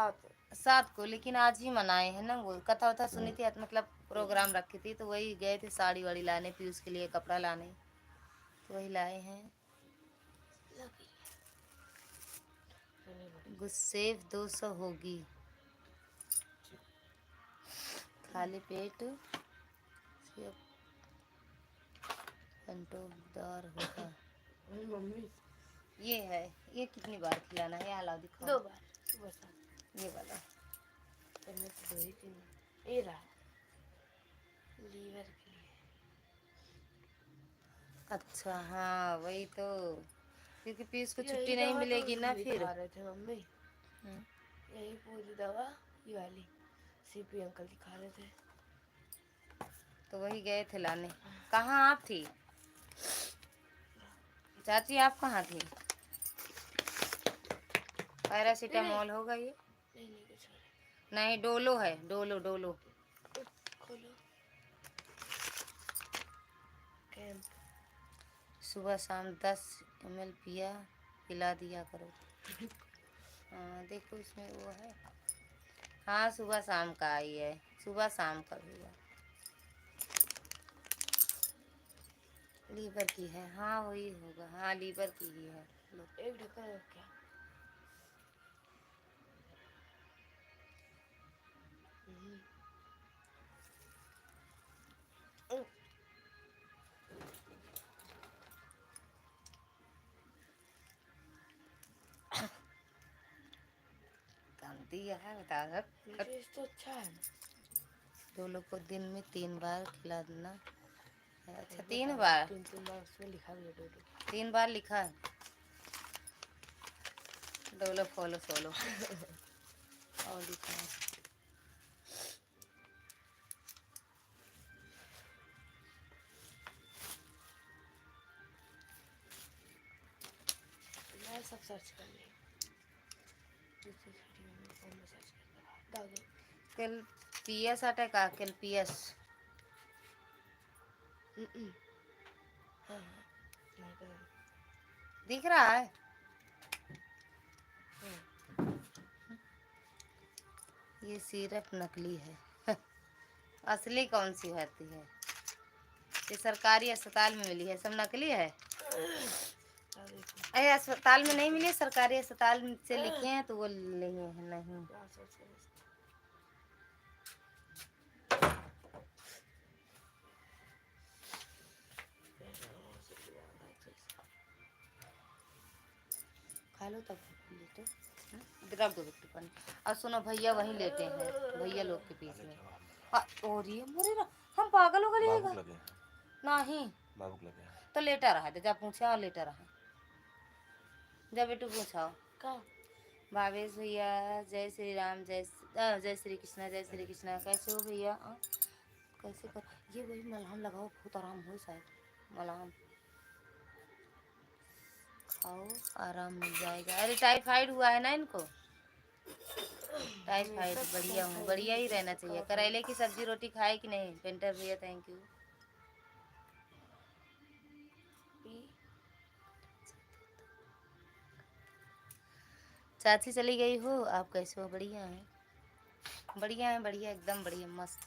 7 को लेकिन आज ही मनाए हैं ना वो कथा वथा सुनी थी मतलब प्रोग्राम रखी थी तो वही गए थे साड़ी वाड़ी लाने पीयूष के लिए कपड़ा लाने तो वही लाए हैं गुस्सेफ 200 होगी खाली पेट कंटोदार होगा ये है ये कितनी बार खिलाना है हालात दिखाओ 2 बार ये वाला ये रहा लीवर के लिए। अच्छा हाँ वही तो, क्योंकि पीयूष को यही छुट्टी नहीं दवा तो मिलेगी ना भी फिर। खा रहे थे मम्मी, यही पूरी दवा, ये वाली सीपी अंकल दिखा रहे थे। तो वही गए थे लाने। कहाँ आप थी चाची, आप कहाँ थी? पैरासीटामोल होगा ये। नहीं नहीं कुछ और नहीं डोलो है, डोलो डोलो। है। खोलो। कैंप। सुबह शाम 10 ml पिला दिया करो। हाँ देखो इसमें वो है। हाँ सुबह शाम का आई है, सुबह शाम का भी है। लीवर की है, हाँ वही होगा, हाँ लीवर की ही है। लो एक ढक्कन रख क्या। दिया है बता सब। टेस्ट तो अच्छा है। डोलो को दिन में 3 बार खिला देना है। अच्छा नहीं, 3 बार, 3 बार उसमें लिखा भी है डोलो। 3 बार लिखा है। डोलो फॉलो सोलो और लिखा है। मैं सब सर्च कर ली। दूसरी वीडियो में फोन में सर्च करता रहा। कल पीएस अटैक आ, कल पीएस। हाँ हाँ नहीं तो दिख रहा है। ये सिरप नकली है असली कौन सी होती है? ये सरकारी अस्पताल में मिली है, सब नकली है। अरे अस्पताल में नहीं मिली, सरकारी अस्पताल से लिखे हैं तो वो नहीं है। नहीं खा लो तब लेटे। रख दो बिट्टू पानी। और सुनो भैया वहीं लेटे हैं, भैया लोग के पीछे। और ये हम पागल हो गए। नहीं तो लेटा रहा था, जब पूछा और लेटा रहा। जब बेटू पूछाओ कहाँ। भावेश भैया जय श्री राम, जय श्री कृष्णा, जय श्री कृष्णा। कैसे हो भैया? कैसे कर ये वही मलहम लगाओ, बहुत आराम हो शायद। मलहम खाओ आराम मिल जाएगा। अरे टाइफाइड हुआ है ना इनको, टाइफाइड। बढ़िया हूँ, बढ़िया ही रहना चाहिए। करेले की सब्जी रोटी खाए कि नहीं? पेंटर भैया थैंक यू। चाची चली गई हो, आप कैसे हो? बढ़िया है, बढ़िया है, बढ़िया एकदम बढ़िया मस्त।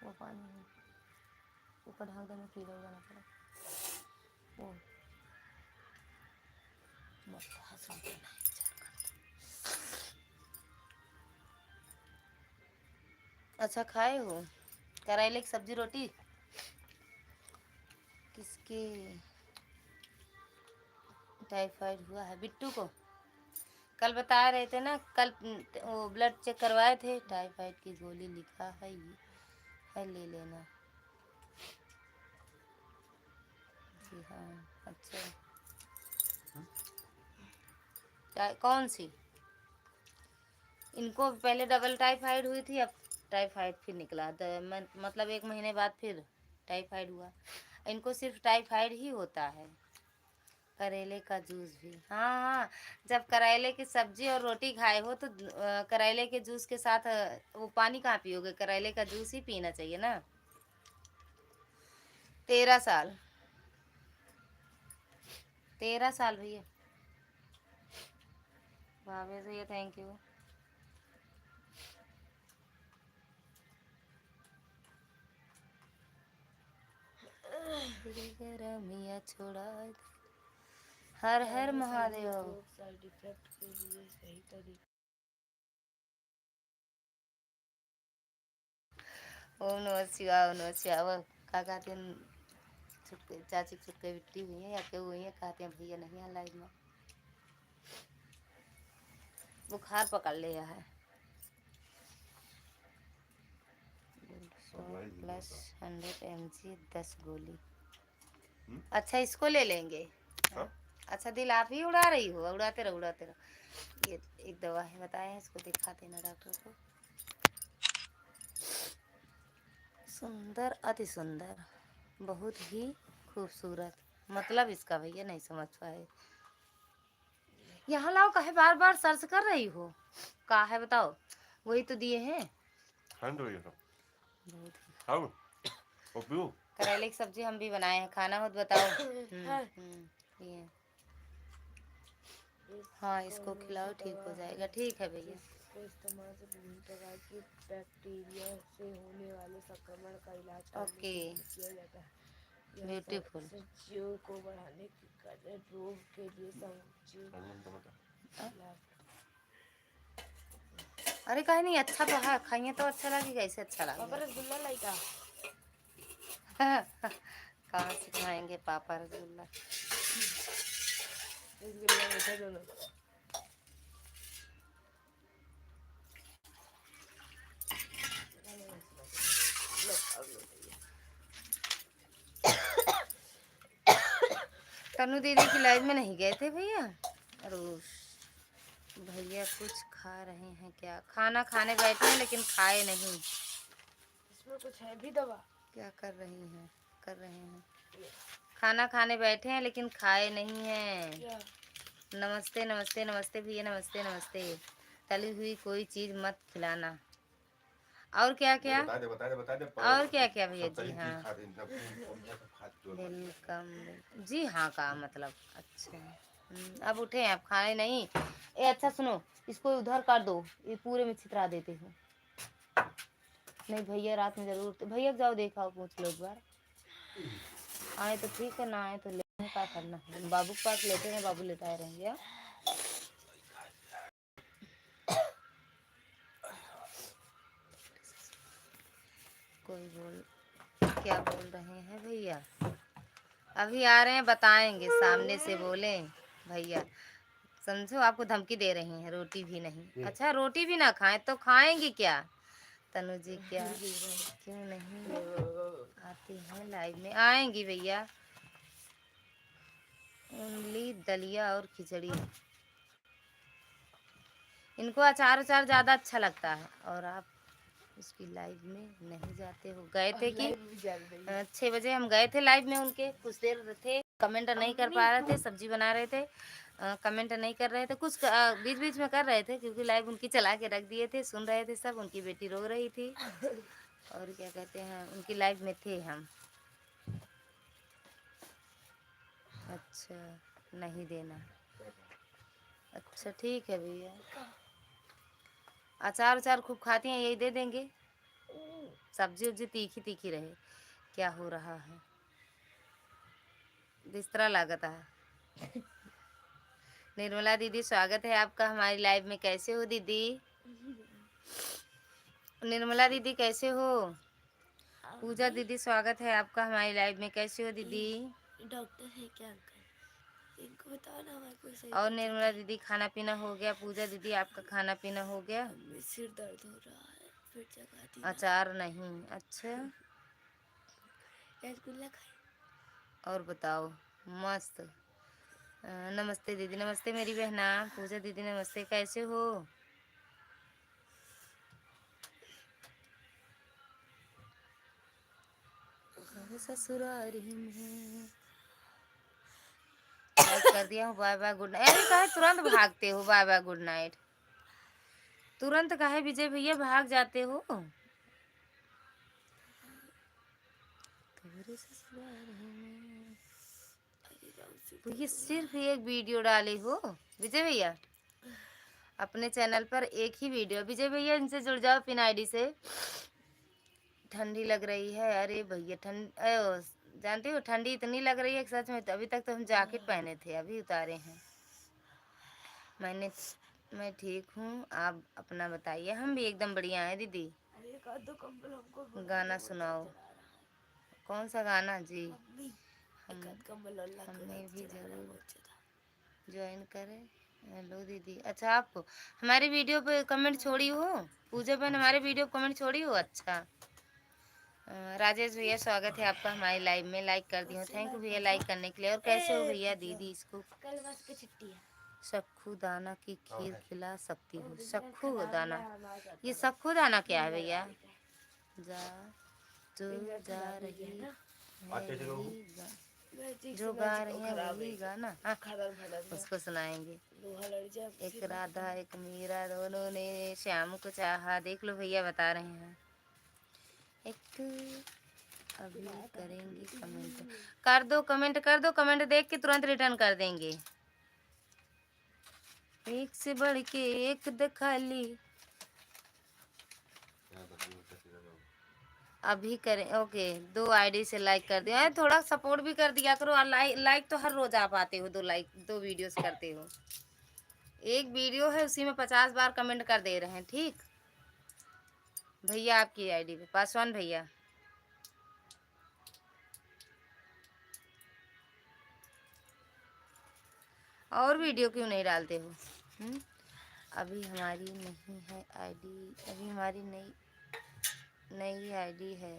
वो पानी ऊपर ढाल देना, पीला हो जाना पड़ा। वो अच्छा खाए हो करेले की सब्जी रोटी? किसके टाइफाइड हुआ है? बिट्टू को। कल बता रहे थे ना, कल वो ब्लड चेक करवाए थे, टाइफाइड की गोली लिखा है, ये है ले लेना। जी हाँ अच्छा। कौन सी? इनको पहले डबल टाइफाइड हुई थी, अब टाइफाइड फिर निकला। मतलब 1 महीने बाद फिर टाइफाइड हुआ। इनको सिर्फ टाइफाइड ही होता है। करेले का जूस भी, हाँ हाँ। जब करेले की सब्जी और रोटी खाए हो तो करेले के जूस के साथ वो पानी कहाँ पियोगे? करेले का जूस ही पीना चाहिए ना। 13 साल, 13 साल भैया। भावेश भैया थैंक यू। गरमिया छोड़ा हर हर महादेव। साइड इफेक्ट के लिए सही तरीका। ओम नमः शिवाय, ओम नमः शिवाय। वो क्या कहते हैं, छुटके चाची की छुटके बिट्टी हुई है या क्यों हुई है? कहते हैं भैया नहीं है लाइव में, बुखार पकड़ लिया है। +100 mg 10 गोली। अच्छा इसको ले लेंगे। अच्छा दिल आप ही उड़ा रही हो, उड़ाते रहो उड़ाते रहो। ये एक दवा है, बताए इसको दिखा देना डॉक्टर को। सुंदर, अति सुंदर, बहुत ही खूबसूरत। मतलब इसका भैया नहीं समझ पाए। यहाँ लाओ, कहे बार बार सर्च कर रही हो, का है बताओ। वही तो दिए हैं। करेले की सब्जी हम भी बनाए हैं, खाना मत बताओ। ये हाँ इसको खिलाओ, ठीक हो जाएगा। ठीक है भैया। इसके इस्तेमाल से विभिन्न प्रकार के बैक्टीरिया से होने वाले संक्रमण का इलाज करने के लिए किया जाता है। यह ब्यूटीफुल। सब्जियों को बढ़ाने के कारण रोग के लिए समुचित लाभ। अरे कहीं नहीं, अच्छा तो है, खाइए तो अच्छा लगेगा। ऐसे अच्छा लगेगा। पापा रसगुल्ला लाइका। कहाँ से खाएंगे पापा रसगुल्ला। रसगुल्ला मीठा दोनों। तनु दीदी की लाइव में नहीं गए थे भैया? रोज भैया कुछ खा रहे हैं क्या? खाना खाने बैठे हैं लेकिन खाए नहीं। इसमें कुछ है भी दवा? क्या कर रही हैं? कर रहे हैं खाना खाने बैठे हैं लेकिन खाए नहीं हैं। क्या? नमस्ते नमस्ते नमस्ते भैया, नमस्ते नमस्ते। तली हुई कोई चीज मत खिलाना। और क्या क्या? बता दे। और क्या क्या भैया जी? हाँ वेलकम जी। हाँ का मतलब अच्छा। अब उठे आप, खाए नहीं। ए अच्छा सुनो, इसको उधर काट दो, ये पूरे में छितरा देते हो। नहीं भैया रात में जरूर, तो भैया जाओ देखाओ, पूछ लो एक बार। आए तो ठीक है, ना आए तो लेने का करना है। बाबू के पास लेते हैं, बाबू लेटाए रहेंगे। हाँ? कोई क्या बोल रहे हैं भैया? अभी आ रहे हैं, बताएंगे, सामने से बोले भैया। समझो आपको धमकी दे रही हैं, रोटी भी नहीं। अच्छा रोटी भी ना खाएं तो खाएंगे क्या? तनु जी क्या क्यों नहीं आती हैं लाइव में? आएंगी भैया। ओनली दलिया और खिचड़ी। इनको अचार उचार ज़्यादा अच्छा लगता है। और आप उसकी लाइव में नहीं जाते हो? गए थे कि 6 बजे हम गए थे लाइव में उनके, कुछ देर थे, कमेंट नहीं कर पा रहे थे, सब्जी बना रहे थे, कमेंट नहीं कर रहे थे, कुछ बीच बीच में कर रहे थे क्योंकि लाइव उनकी चला के रख दिए थे, सुन रहे थे सब। उनकी बेटी रो रही थी और क्या कहते हैं, उनकी लाइव में थे हम। अच्छा नहीं देना। अच्छा ठीक है भैया। अचार उचार खूब खाती हैं, यही दे देंगे। सब्जी उब्जी तीखी तीखी रहे। क्या हो रहा है? बिस्तरा लागत है। निर्मला दीदी स्वागत है आपका हमारी लाइव में। कैसे हो दीदी? निर्मला दीदी कैसे हो? पूजा दीदी स्वागत है आपका हमारी लाइव में। कैसे हो दीदी? डॉक्टर है क्या अंकल? इनको बताओ ना हमारे को सही। और निर्मला दीदी खाना पीना हो गया? पूजा दीदी आपका खाना पीना हो गया? सिर दर्द हो रहा है, फिर जगा दी। अचार नहीं? अच्छा रसगुल्ला खाए। और बताओ। मस्त। नमस्ते दीदी। नमस्ते मेरी बहना पूजा दीदी, नमस्ते। कैसे हो? ससुरारी में कर दिया हूँ। Bye bye good night. अरे काहे तुरंत भागते हो? बाय बाय गुड नाइट तुरंत काहे विजय भैया भाग जाते हो? तो ये सिर्फ एक वीडियो डाली हो विजय भैया अपने चैनल पर, एक ही वीडियो। विजय भैया इनसे जुड़ जाओ पिन आईडी से। ठंडी लग रही है। अरे भैया ठंड जानते हो ठंडी इतनी लग रही है सच में। अभी तक तो हम जैकेट पहने थे, अभी उतारे हैं। मैं ठीक हूँ, आप अपना बताइए। हम भी एकदम बढ़िया हैं दीदी। गाना सुनाओ। कौन सा गाना जी? हमें भी जरूर ज्वाइन करें। हेलो दीदी। अच्छा आप हमारे वीडियो पे कमेंट छोड़ी हो? पूजा बहन हमारे वीडियो पे कमेंट छोड़ी हो? अच्छा राजेश भैया स्वागत है आपका हमारी लाइव में। लाइक कर दी हूँ, थैंक यू भैया लाइक करने के लिए। और कैसे हो भैया? दीदी इसको कल बस की छुट्टी है। सक्खू दाना की खीर खिला सकती हूँ। सक्खू दाना, ये सक्खू दाना क्या है भैया? जा जो जा रही है जो गा रही है वही गाना, हाँ उसको सुनाएंगे। एक राधा एक मीरा दोनों ने श्याम को चाहा। देख लो भैया बता रहे हैं। एक अभी करेंगे कमेंट, कर दो कमेंट, कर दो कमेंट, देख के तुरंत रिटर्न कर देंगे। एक से बढ़ के एक दिखा ली। अभी करें, ओके। 2 आईडी से लाइक कर दिया, थोड़ा सपोर्ट भी कर दिया करो। लाइक तो हर रोज आप आते हो, 2 लाइक 2 वीडियोस करते हो। एक वीडियो है उसी में 50 बार कमेंट कर दे रहे हैं। ठीक भैया, आपकी आईडी पे पासवान भैया। और वीडियो क्यों नहीं डालते हो? अभी हमारी नहीं है आईडी, अभी हमारी नई आईडी है।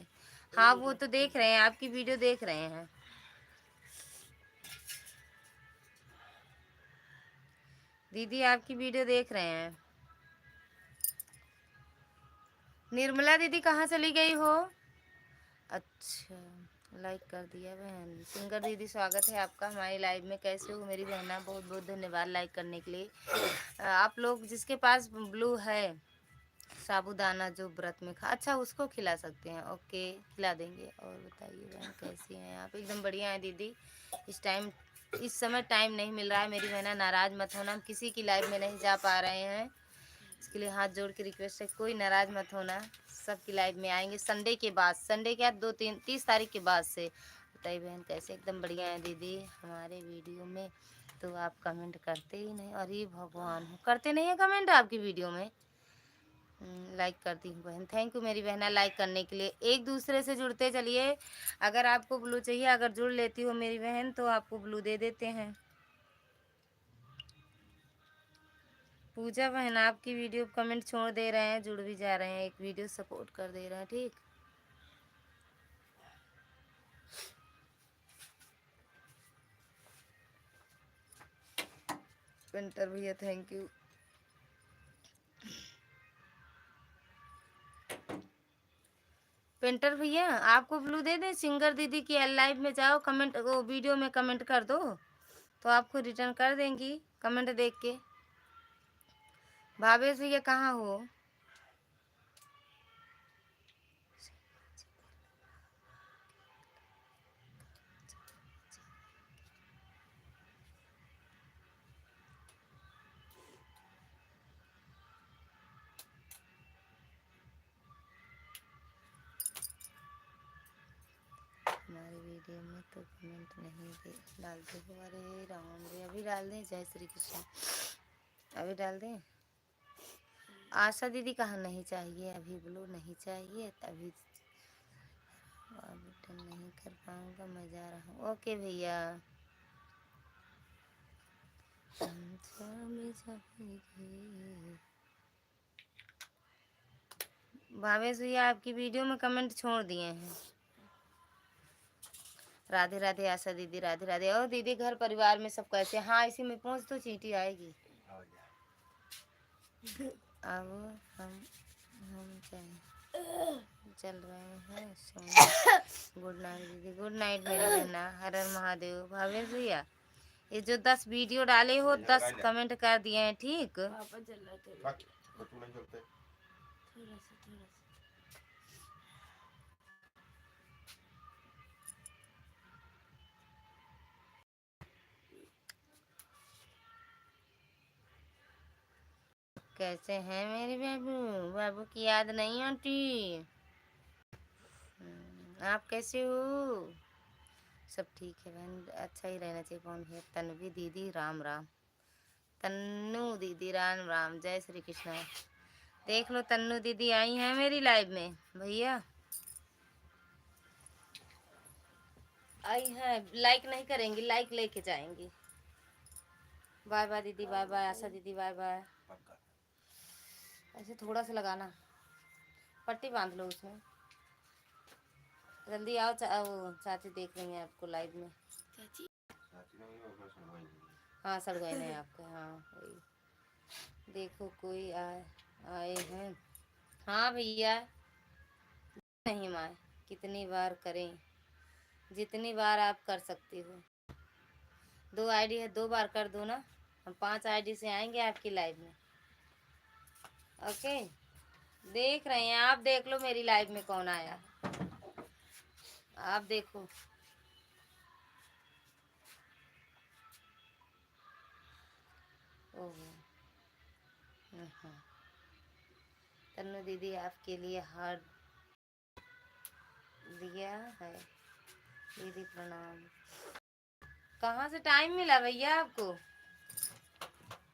हाँ वो तो देख रहे हैं, आपकी वीडियो देख रहे हैं। दीदी आपकी वीडियो देख रहे हैं। निर्मला दीदी कहाँ चली गई हो? अच्छा, लाइक कर दिया बहन। सिंगर दीदी स्वागत है आपका हमारी लाइव में। कैसे हो मेरी बहना? बहुत बहुत धन्यवाद लाइक करने के लिए। आप लोग जिसके पास ब्लू है साबूदाना जो व्रत में खा, अच्छा उसको खिला सकते हैं। ओके खिला देंगे। और बताइए बहन कैसी हैं आप? एकदम बढ़िया है दीदी। इस समय टाइम नहीं मिल रहा है मेरी बहना, नाराज़ मत होना। हम किसी की लाइव में नहीं जा पा रहे हैं, इसके लिए हाथ जोड़ के रिक्वेस्ट है, कोई नाराज़ मत होना। सबकी लाइव में आएंगे संडे के बाद, संडे के बाद 2-3-30 तारीख के बाद से। बताइए बहन कैसे? एकदम बढ़िया है दीदी। हमारे वीडियो में तो आप कमेंट करते ही नहीं। अरे भगवान, करते नहीं है कमेंट आपकी वीडियो में? लाइक करती हूँ बहन, थैंक यू मेरी बहना लाइक करने के लिए। एक दूसरे से जुड़ते चलिए। अगर आपको ब्लू चाहिए, अगर जुड़ लेती हो मेरी बहन तो आपको ब्लू दे देते हैं। पूजा बहन आपकी वीडियो कमेंट छोड़ दे रहे हैं, जुड़ भी जा रहे हैं, एक वीडियो सपोर्ट कर दे रहे हैं। ठीक पेंटर भैया थैंक यू। पेंटर भैया आपको ब्लू दे दें? सिंगर दीदी की लाइव में जाओ, कमेंट वो वीडियो में कमेंट कर दो तो आपको रिटर्न कर देंगी कमेंट देख के। भावेश भैया कहाँ हो? हमारी वीडियो में तो कमेंट नहीं डालते हो। अरे राम रे, अभी डाल दें? जय श्री कृष्ण, अभी डाल दें? आशा दीदी कहाँ नहीं चाहिए? अभी ब्लू नहीं चाहिए, अभी रिटर्न नहीं कर पाऊँगा, मैं जा रहा हूँ। ओके भैया। भावेश भैया आपकी वीडियो में कमेंट छोड़ दिए हैं। राधे राधे आशा दीदी, राधे राधे। और दीदी घर परिवार में सब कैसे? हाँ इसी में पहुँच तो चींटी आएगी। अब हम चल रहे हैं सोने। गुड नाइट दीदी, गुड नाइट मेरी बहना। हर हर महादेव। भावेश भैया ये जो 10 वीडियो डाले हो 10 कमेंट कर दिए हैं। ठीक कैसे हैं मेरी बाबू? बाबू की याद नहीं आती? आप कैसे हो? सब ठीक है बहन, अच्छा ही रहना चाहिए। कौन है? तन्वी दीदी राम राम। तन्नू दीदी राम राम, जय श्री कृष्ण। देख लो तन्नू दीदी आई हैं मेरी लाइव में भैया, आई हैं। लाइक नहीं करेंगी, लाइक लेके जाएंगी। बाय बाय दीदी, बाय बाय आशा दीदी, बाय बाय। ऐसे थोड़ा सा लगाना, पट्टी बांध लो उसमें। जल्दी आओ, वो चाची देख रही हैं आपको लाइव में। चाची हाँ सड़गोई नहीं आपके, हाँ वही। देखो कोई आए हैं। हाँ भैया, नहीं माए, कितनी बार करें, जितनी बार आप कर सकती हो। 2 आईडी है, 2 बार कर दो ना, हम 5 आईडी से आएंगे आपकी लाइव में। ओके, देख रहे हैं आप, देख लो मेरी लाइव में कौन आया, आप देखो। ओहो, तन्नू दीदी आपके लिए हार्ट दिया है, दीदी प्रणाम। कहाँ से टाइम मिला भैया आपको?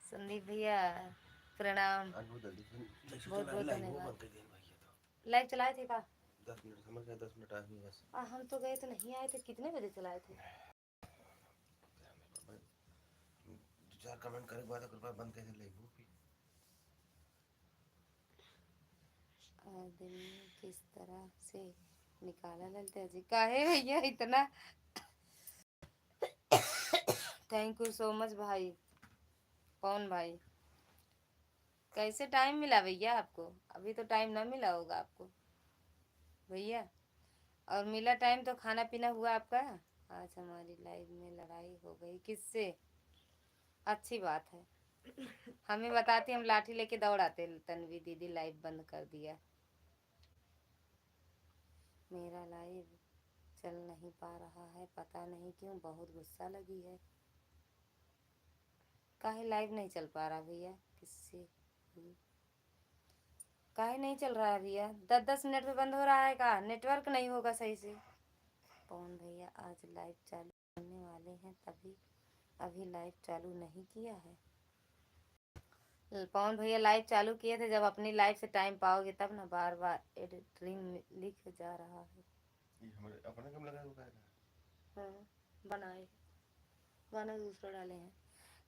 संदीप भैया प्रणाम, बहुत बहुत धन्यवाद। लाइव चलाए थे का? 10 मिनट समझ गए, 10 मिनट आदमी बस। हम तो गए तो नहीं आए थे, कितने बजे चलाए थे? 4 कमेंट करे बाद कृपया बंद कैसे लेगू दिन किस तरह से निकाला ललता जी? काहे भैया इतना? थैंक यू सो मच भाई, कौन भाई? कैसे टाइम मिला भैया आपको? अभी तो टाइम ना मिला होगा आपको भैया, और मिला टाइम तो खाना पीना हुआ आपका। आज हमारी लाइव में लड़ाई हो गई, किससे? अच्छी बात है, हमें बताती, हम लाठी लेके दौड़ आते। तन्वी दीदी लाइव बंद कर दिया, मेरा लाइव चल नहीं पा रहा है, पता नहीं क्यों, बहुत गुस्सा लगी है। काहे लाइव नहीं चल पा रहा भैया? किससे काहे नहीं चल रहा है भैया? 10-10 मिनट में बंद हो रहा है का? नेटवर्क नहीं होगा सही से। पवन भैया आज लाइव चालू करने वाले हैं, तभी अभी लाइव चालू नहीं किया है। पवन भैया लाइव चालू किए थे, जब अपनी लाइव से टाइम पाओगे तब ना। बार बार एडिटिंग लिख जा रहा है। ये हमारे अपने कम लगा हुआ है। हाँ, बनाए गाना दूसरा डाले हैं।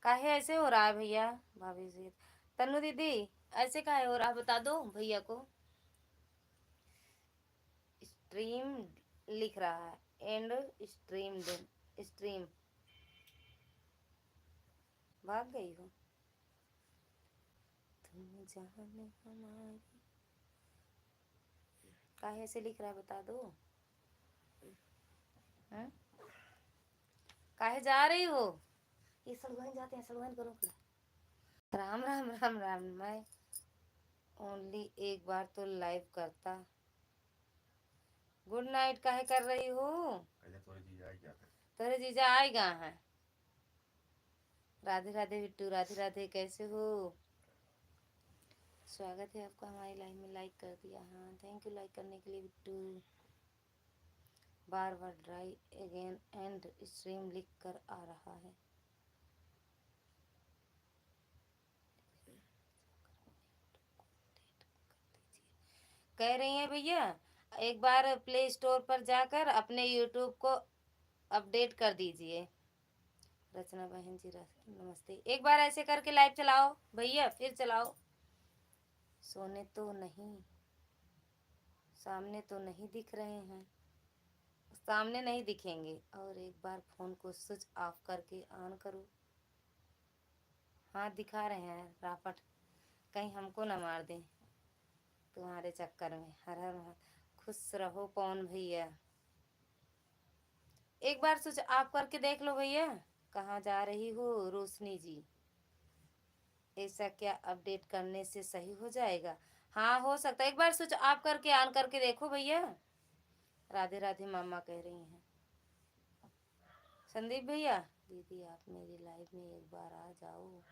काहे ऐसे हो रहा है भैया? भाभी जी, तन्नू दीदी ऐसे काहे हो रहा है, बता दो भैया को। स्ट्रीम लिख रहा है, एंड स्ट्रीम स्ट्रीम भाग गई हो तुम जाने हमारी। काहे से लिख रहा है बता दो। काहे जा रही हो? ये सड़गोइन जाते हैं, सड़गोइन करो। राम राम राम राम। मैं ओनली एक बार तो लाइव करता। गुड नाइट काहे कर रही हो? तेरे जीजा आएगा है। राधे राधे बिट्टू, राधे राधे, कैसे हो? स्वागत है आपका हमारी लाइव में। लाइक कर दिया, हाँ थैंक यू लाइक करने के लिए बिट्टू। बार बार ट्राई अगेन एंड स्ट्रीम लिख कर आ रहा है। कह रही हैं भैया एक बार प्ले स्टोर पर जाकर अपने यूट्यूब को अपडेट कर दीजिए। रचना बहन जी नमस्ते, एक बार ऐसे करके लाइव चलाओ भैया, फिर चलाओ। सोने तो नहीं, सामने तो नहीं दिख रहे हैं, सामने नहीं दिखेंगे। और एक बार फोन को स्विच ऑफ करके ऑन करो। हाँ दिखा रहे हैं रापट, कहीं हमको ना मार दें तुम्हारे चक्कर में। हर हर खुश रहो पवन भैया। एक बार स्विच ऑफ करके देख लो भैया। कहाँ जा रही हो रोशनी जी? ऐसा क्या अपडेट करने से सही हो जाएगा? हाँ हो सकता है, एक बार स्विच ऑफ करके ऑन करके देखो भैया। राधे राधे मामा कह रही हैं संदीप भैया। दीदी आप मेरी लाइव में एक बार आ जाओ।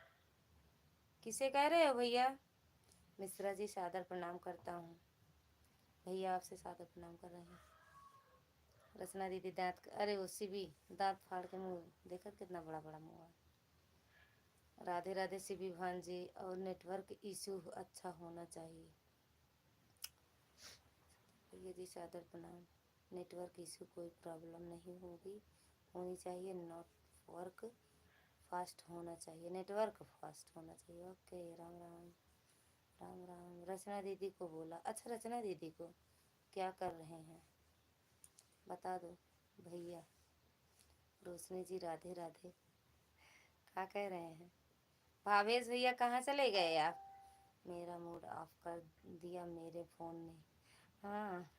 किसे कह रहे हो भैया? मिश्रा जी सादर प्रणाम करता हूँ भैया, आपसे सादर प्रणाम कर रहे हैं। रचना दीदी दांत, अरे उसी भी दांत फाड़ के मुँह देखा कितना बड़ा बड़ा मुँह है। राधे राधे शिवी भान जी, और नेटवर्क इशू अच्छा होना चाहिए। भैया जी सादर प्रणाम। नेटवर्क इशू कोई प्रॉब्लम नहीं होनी चाहिए। नेटवर्क फास्ट होना चाहिए, नेटवर्क फास्ट होना चाहिए। ओके राम राम राम राम। रचना दीदी को बोला, अच्छा रचना दीदी को क्या कर रहे हैं? बता दो भैया। रोशनी जी राधे राधे। क्या कह रहे हैं भावेश भैया? कहाँ चले गए आप? मेरा मूड ऑफ कर दिया मेरे फ़ोन ने। हाँ,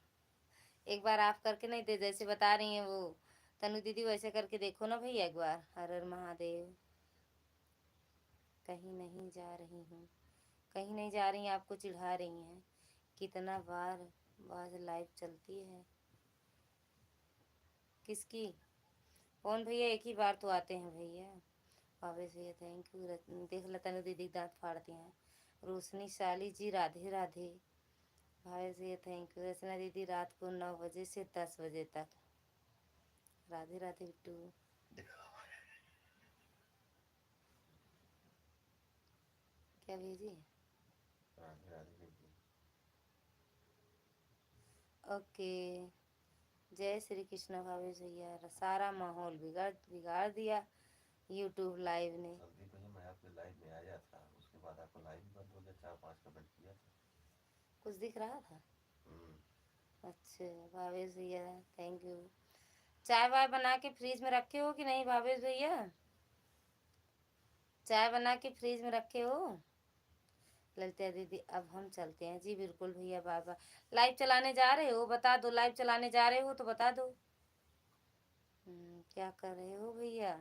एक बार ऑफ करके नहीं दे, जैसे बता रही हैं वो तनु दीदी, वैसे करके देखो ना भैया एक बार। हर हर महादेव। कहीं नहीं जा रही हूँ, कहीं नहीं जा रही हैं, आपको चिढ़ा रही हैं। कितना बार बाज लाइव चलती है किसकी? कौन भैया? एक ही बार तो आते हैं भैया। भावेश भैया थैंक यू। देख ला तनु दीदी दांत फाड़ती हैं। रोशनी साली जी राधे राधे। भावेश भैया थैंक यू। रचना दीदी रात को 9 बजे से 10 बजे तक। राधे राधे बिट्टू। क्या भेजी? ओके। जय श्री कृष्ण। भावेश भैया सारा माहौल बिगाड़ बिगाड़ दिया यूट्यूब लाइव ने। संदीप भैया मैं आपके लाइव में आया था, उसके बाद आपका लाइव बंद हो गया, 4-5 कमेंट किया था। कुछ दिख रहा था? अच्छा भावेश भैया थैंक यू। चाय वाय बना के फ्रीज में रखे हो कि नहीं भावेश भैया? चाय बना के फ्रीज में रखे हो? ललिता दीदी अब हम चलते हैं। जी बिल्कुल भैया। बाबा लाइव चलाने जा रहे हो? बता दो लाइव चलाने जा रहे हो तो बता दो। क्या कर रहे हो भैया?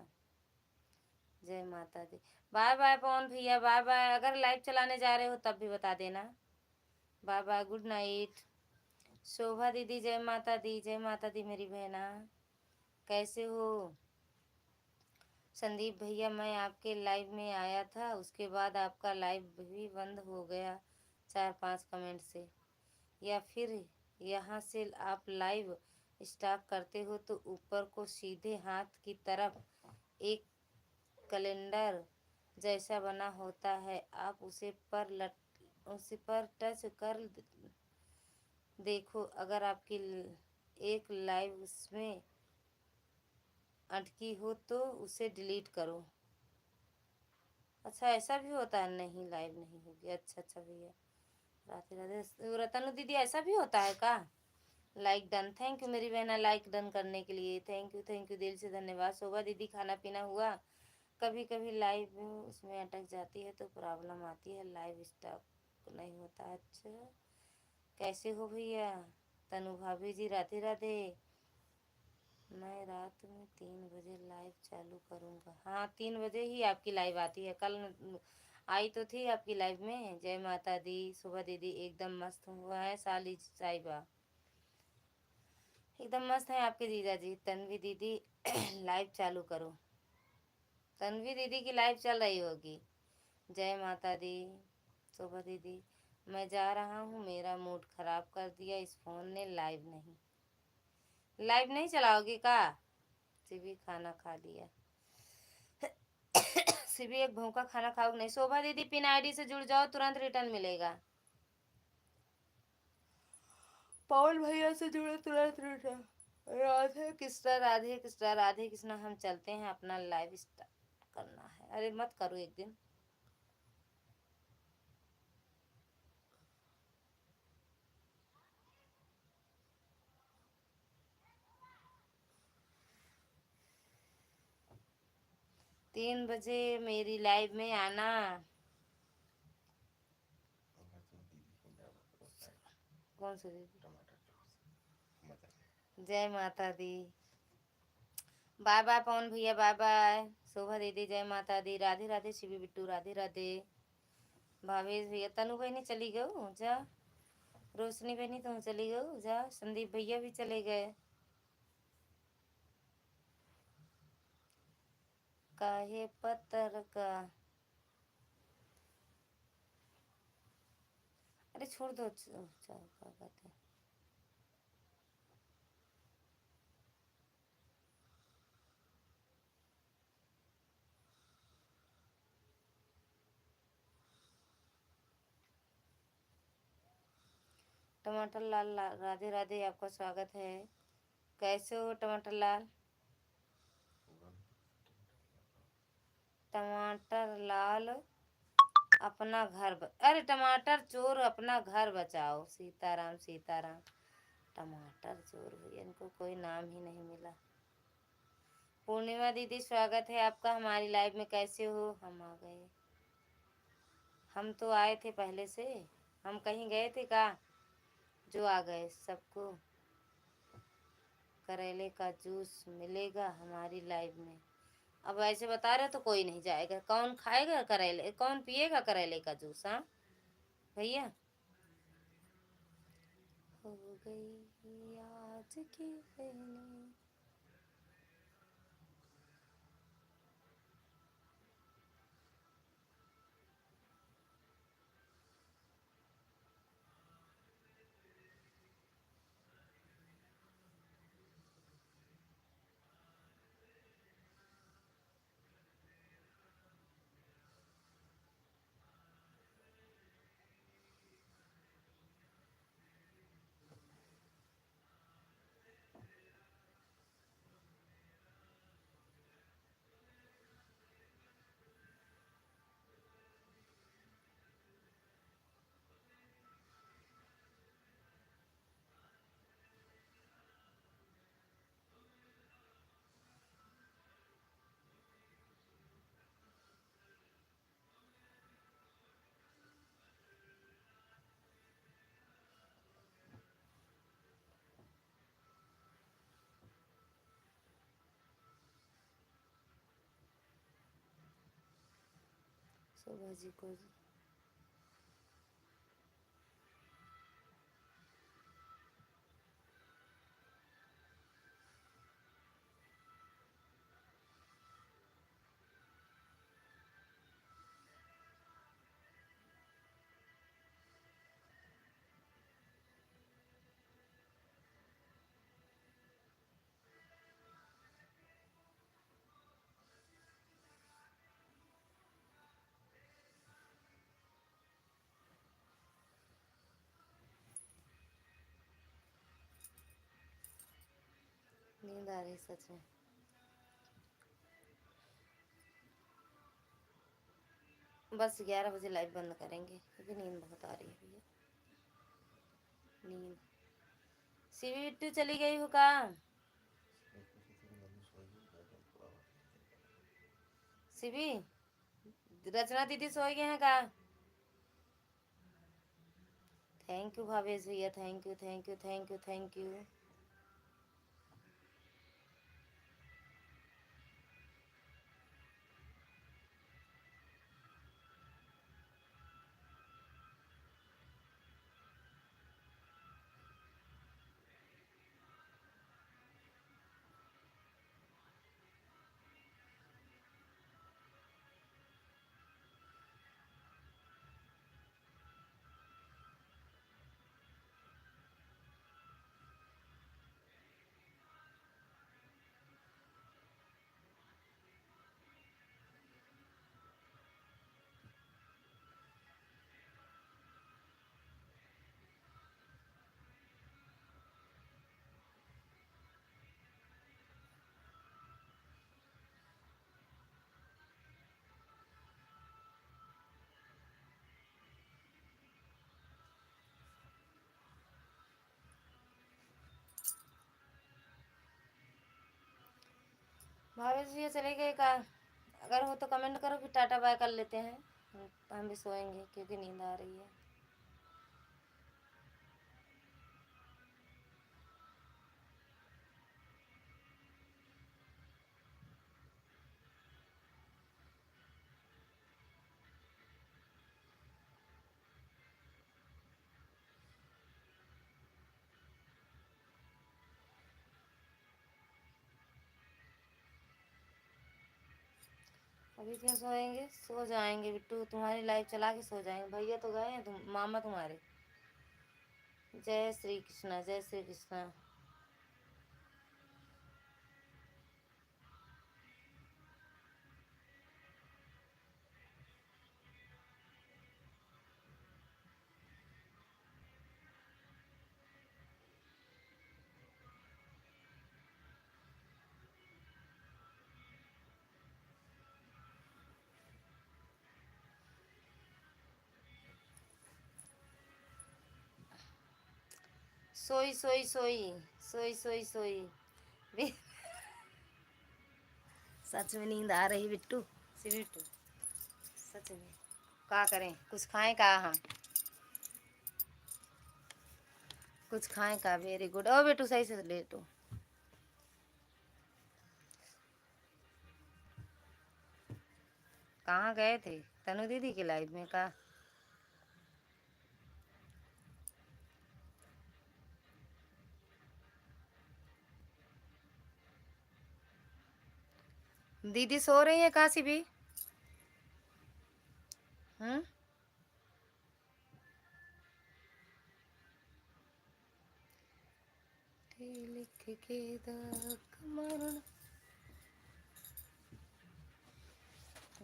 जय माता दी। बाय बाय पवन भैया, बाय बाय। अगर लाइव चलाने जा रहे हो तब भी बता देना। Bye bye, good night. Shobha दीदी जय माता दी। जय माता दी मेरी बहना, कैसे हो? संदीप भैया मैं आपके लाइव में आया था, उसके बाद आपका लाइव भी बंद हो गया 4-5 कमेंट से। या फिर यहाँ से आप लाइव स्टार्ट करते हो तो ऊपर को सीधे हाथ की तरफ एक कैलेंडर जैसा बना होता है, आप उसे पर टच कर देखो। अगर आपकी एक लाइव उसमें अटकी हो तो उसे डिलीट करो। अच्छा ऐसा भी होता है? नहीं लाइव नहीं होगी। अच्छा अच्छा भैया राधे राधे। रतनु दीदी ऐसा भी होता है का? Like done. थैंक यू मेरी बहना लाइक डन करने के लिए। थैंक यू दिल से धन्यवाद। शोभा दीदी खाना पीना हुआ? कभी कभी लाइव उसमें अटक जाती है तो प्रॉब्लम आती है, लाइव स्टॉप नहीं होता। अच्छा कैसे हो भैया? तनु भाभी जी राधे राधे। मैं रात में 3 बजे लाइव चालू करूँगा। हाँ 3 बजे ही आपकी लाइव आती है। कल आई तो थी आपकी लाइव में। जय माता दी। सुबह दीदी एकदम मस्त हुआ है साली साहिबा, एकदम मस्त है आपके जीजा जी। तन्वी दीदी लाइव चालू करो। तन्वी दीदी की लाइव चल रही होगी। जय माता दी। शोभा दीदी मैं जा रहा हूँ, मेरा मूड खराब कर दिया इस फोन ने। लाइव नहीं चलाओगी का? सिभी खाना खा लिया। सिभी एक भूखा खाना खाओगे नहीं? शोभा दीदी पिन आईडी से जुड़ जाओ, तुरंत रिटर्न मिलेगा। पवन भैया से जुड़े तुरंत रिटर्न। राधे कृष्णा राधे कृष्णा राधे कृष्णा। हम चलते हैं, अपना लाइव स्टार्ट करना है। अरे मत करो एक दिन। तीन बजे मेरी लाइव में आना। कौन सी दीदी? जय माता दी। बाय बाय पवन भैया, बाय बाय। शोभा दीदी जय माता दी। राधे राधे शिवी बिट्टू राधे राधे। भावेश भैया तनु बहनी चली गऊ जा। रोशनी बहनी तुम चली गऊ जा। संदीप भैया भी चले गए। काहे पत्थर का? अरे छोड़ दो। क्या कहते हैं? टमाटर लाल राधे राधे, आपका स्वागत है। कैसे हो टमाटर लाल? टमाटर लाल अपना घर अरे टमाटर चोर अपना घर बचाओ। सीताराम सीताराम। टमाटर चोर भैया, इनको कोई नाम ही नहीं मिला। पूर्णिमा दीदी स्वागत है आपका हमारी लाइव में, कैसे हो? हम आ गए, हम तो आए थे पहले से, हम कहीं गए थे का जो आ गए। सबको करेले का जूस मिलेगा हमारी लाइव में। अब ऐसे बता रहे तो कोई नहीं जाएगा। कौन खाएगा करेले, कौन पिएगा करेले का जूस? हाँ भैया, हो गई आज की पहली। शोभा जी को नींद आ रही सच में। बस 11 बजे लाइव बंद करेंगे क्योंकि नींद बहुत आ रही है भैया। नींद सीवी बिट्टू चली गई हो का? सीवी रचना दीदी सो गए हैं का? थैंक यू भावेश भैया, thank you thank you thank you thank you. Bhavesh भैया चले गए का? अगर हो तो कमेंट करो, फिर टाटा बाय कर लेते हैं। हम भी सोएंगे क्योंकि नींद आ रही है। अभी क्यों सोएंगे, सो जाएंगे बिट्टू, तुम्हारी लाइव चला के सो जाएंगे। भैया तो गए हैं, तुम मामा तुम्हारे। जय श्री कृष्णा, जय श्री कृष्णा। सोई सोई सोई सोई सोई सोई भी- सच में नींद आ रही बिट्टू। सी बिट्टू सच में क्या करें, कुछ खाएं का हम, कुछ खाएं का। Very good. ओ बेटू सही से लेटो। कहाँ गए थे तनु दीदी के लाइफ में का? दीदी सो रही है काशी भी? हम्म। लिख के मरण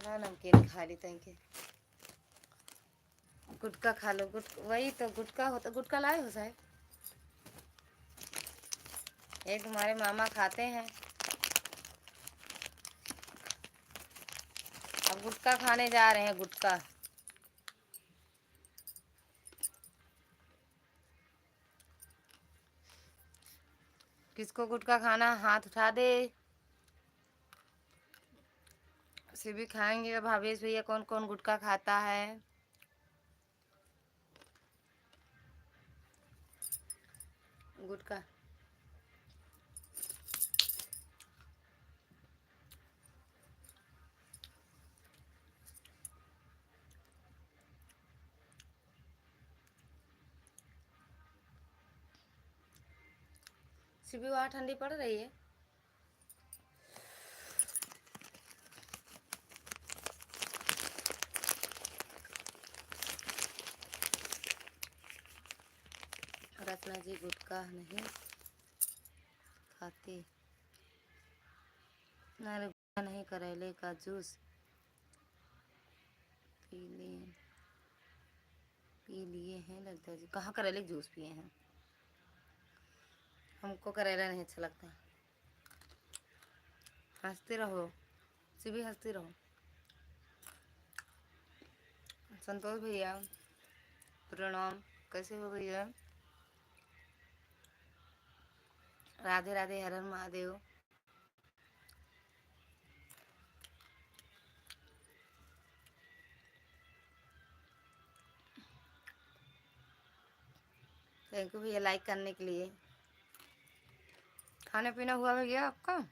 ना नमकीन खा ली तैं के। गुटखा खा लो। वही तो गुटखा होता। गुटखा लाए हो साहब? एक तुम्हारे मामा खाते हैं। अब गुटखा खाने जा रहे हैं। गुटखा किसको गुटखा खाना हाथ उठा दे। भी खाएंगे। भावेश भैया कौन कौन गुटखा खाता है? गुटखा सिबी वहाँ ठंडी पड़ रही है। रत्ना जी गुटखा नहीं खाती। अरे नहीं, करेले का जूस पी लिए हैं लगता जी। कहाँ करेले का जूस पिए हैं? हमको करेला नहीं अच्छा लगता। हंसते रहो सिबी, हंसते रहो। संतोष भैया प्रणाम, कैसे हो भैया? राधे राधे, हर हर महादेव। थैंक यू भैया लाइक करने के लिए। खाना पीना हुआ भैया आपका? ओम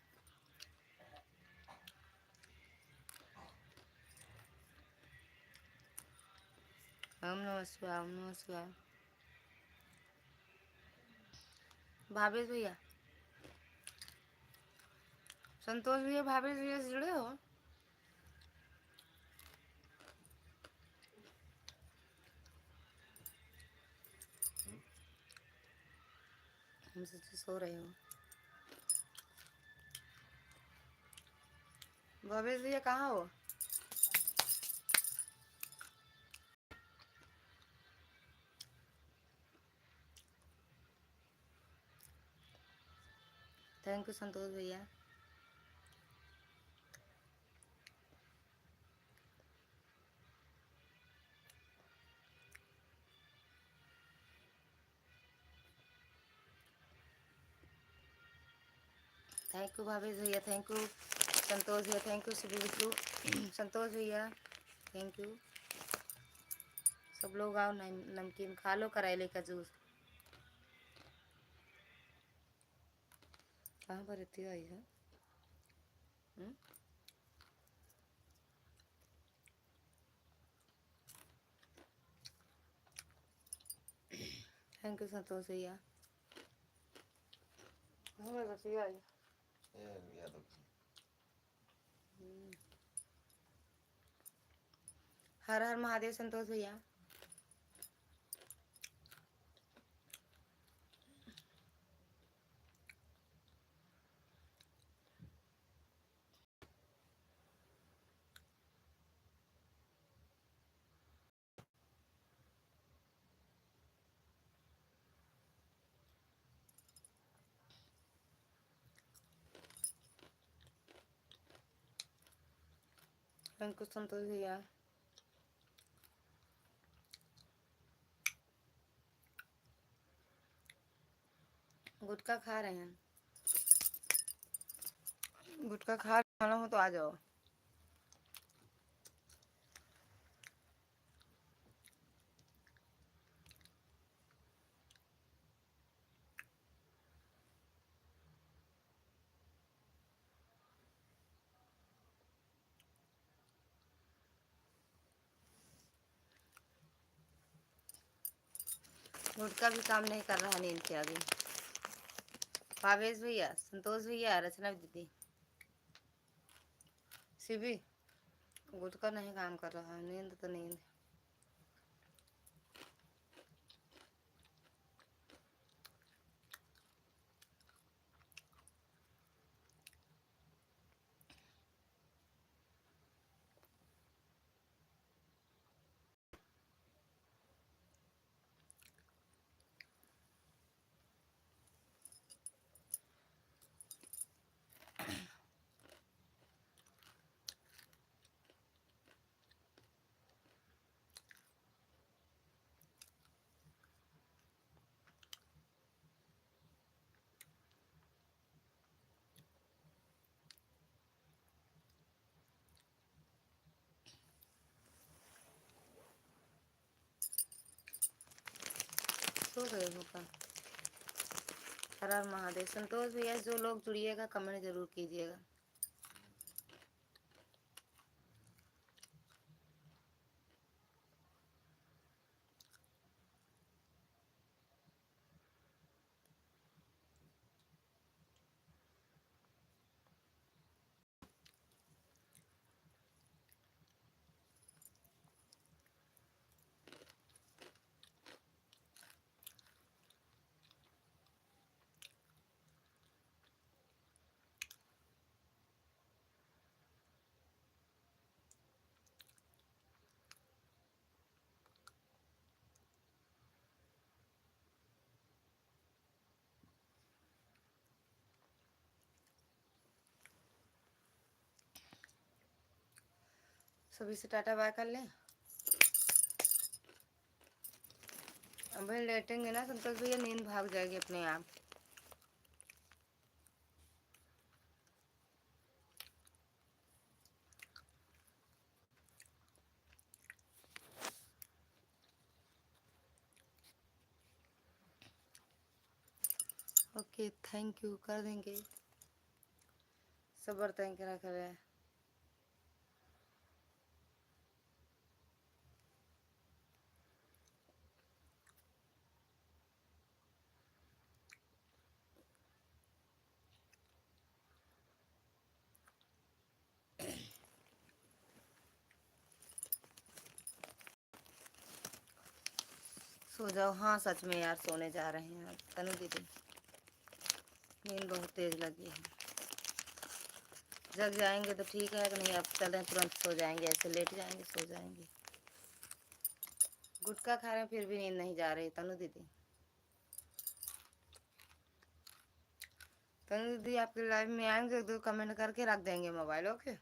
नमः शिवाय, ओम नमः शिवाय। भावेश भैया, संतोष भैया, भावेश भैया से जुड़े हो? हमसे तो सो रहे हो। भावेश भैया कहाँ हो? थैंक यू संतोष भैया। थैंक यू भावेश भैया, थैंक यू संतोष भैया, थैंक यू शिबू बिट्टू। संतोष भैया थैंक यू। सब लोग आओ, नमकीन खा लो, करेले का जूस। कहाँ पर रहती आई है? थैंक यू संतोष भैया। आई हर हर महादेव संतोष भैया। थैंक यू संतोष भैया। गुटखा खा रहे हैं? गुटखा खाना हो तो आ जाओ। गुटखा भी काम नहीं कर रहा नींद के आगे। भावेश भैया, संतोष भैया, रचना दीदी, शिवी, गुटखा नहीं काम कर रहा है, नींद तो नींद। सो गए हो का? हर हर महादेव। संतोष भैया, जो लोग जुड़िएगा कमेंट जरूर कीजिएगा। सभी से टाटा बाय कर लें। अभी लेटेंगे ना संतोष भैया, नींद भाग जाएगी अपने आप। ओके, थैंक यू, कर देंगे। सबर तय के रख रहे हैं। सो जाओ। हाँ सच में यार, सोने जा रहे हैं तनु दीदी, नींद बहुत तेज लगी है। जग जाएंगे तो ठीक है, नहीं आप चल रहे तुरंत सो जाएंगे, ऐसे लेट जाएंगे सो जाएंगे। गुटखा खा रहे हैं फिर भी नींद नहीं जा रही तनु दीदी। तनु दीदी आपके लाइव में आएंगे तो कमेंट करके रख देंगे मोबाइल। ओके।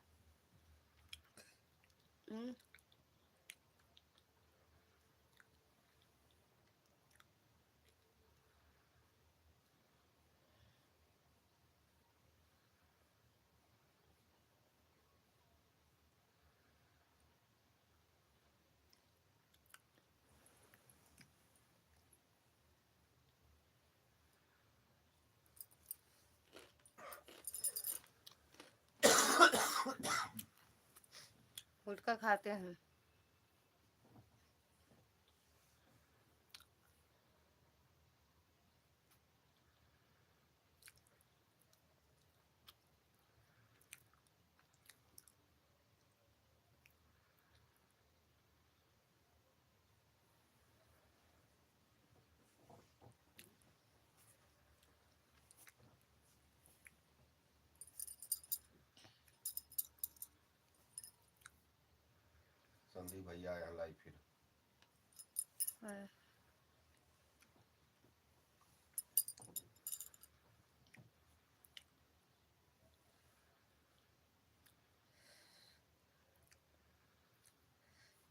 गुटखा खाते हैं। संदीप भैया आया लाइव फिर।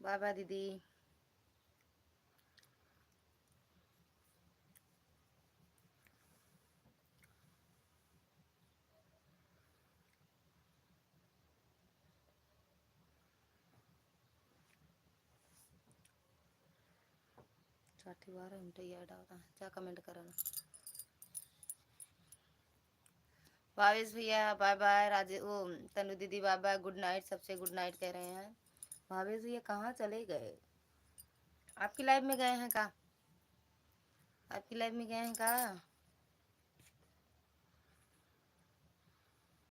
बाय बाय दीदी। साठी 12 मिनट याद आता क्या कमेंट करना। भावेश भैया बाय बाय। राजे वो तनु दीदी बाय बाय, गुड नाइट, सबसे गुड नाइट कह रहे हैं। भावेश भैया कहाँ चले गए? आपकी लाइफ में गए हैं का? आपकी लाइफ में गए हैं का?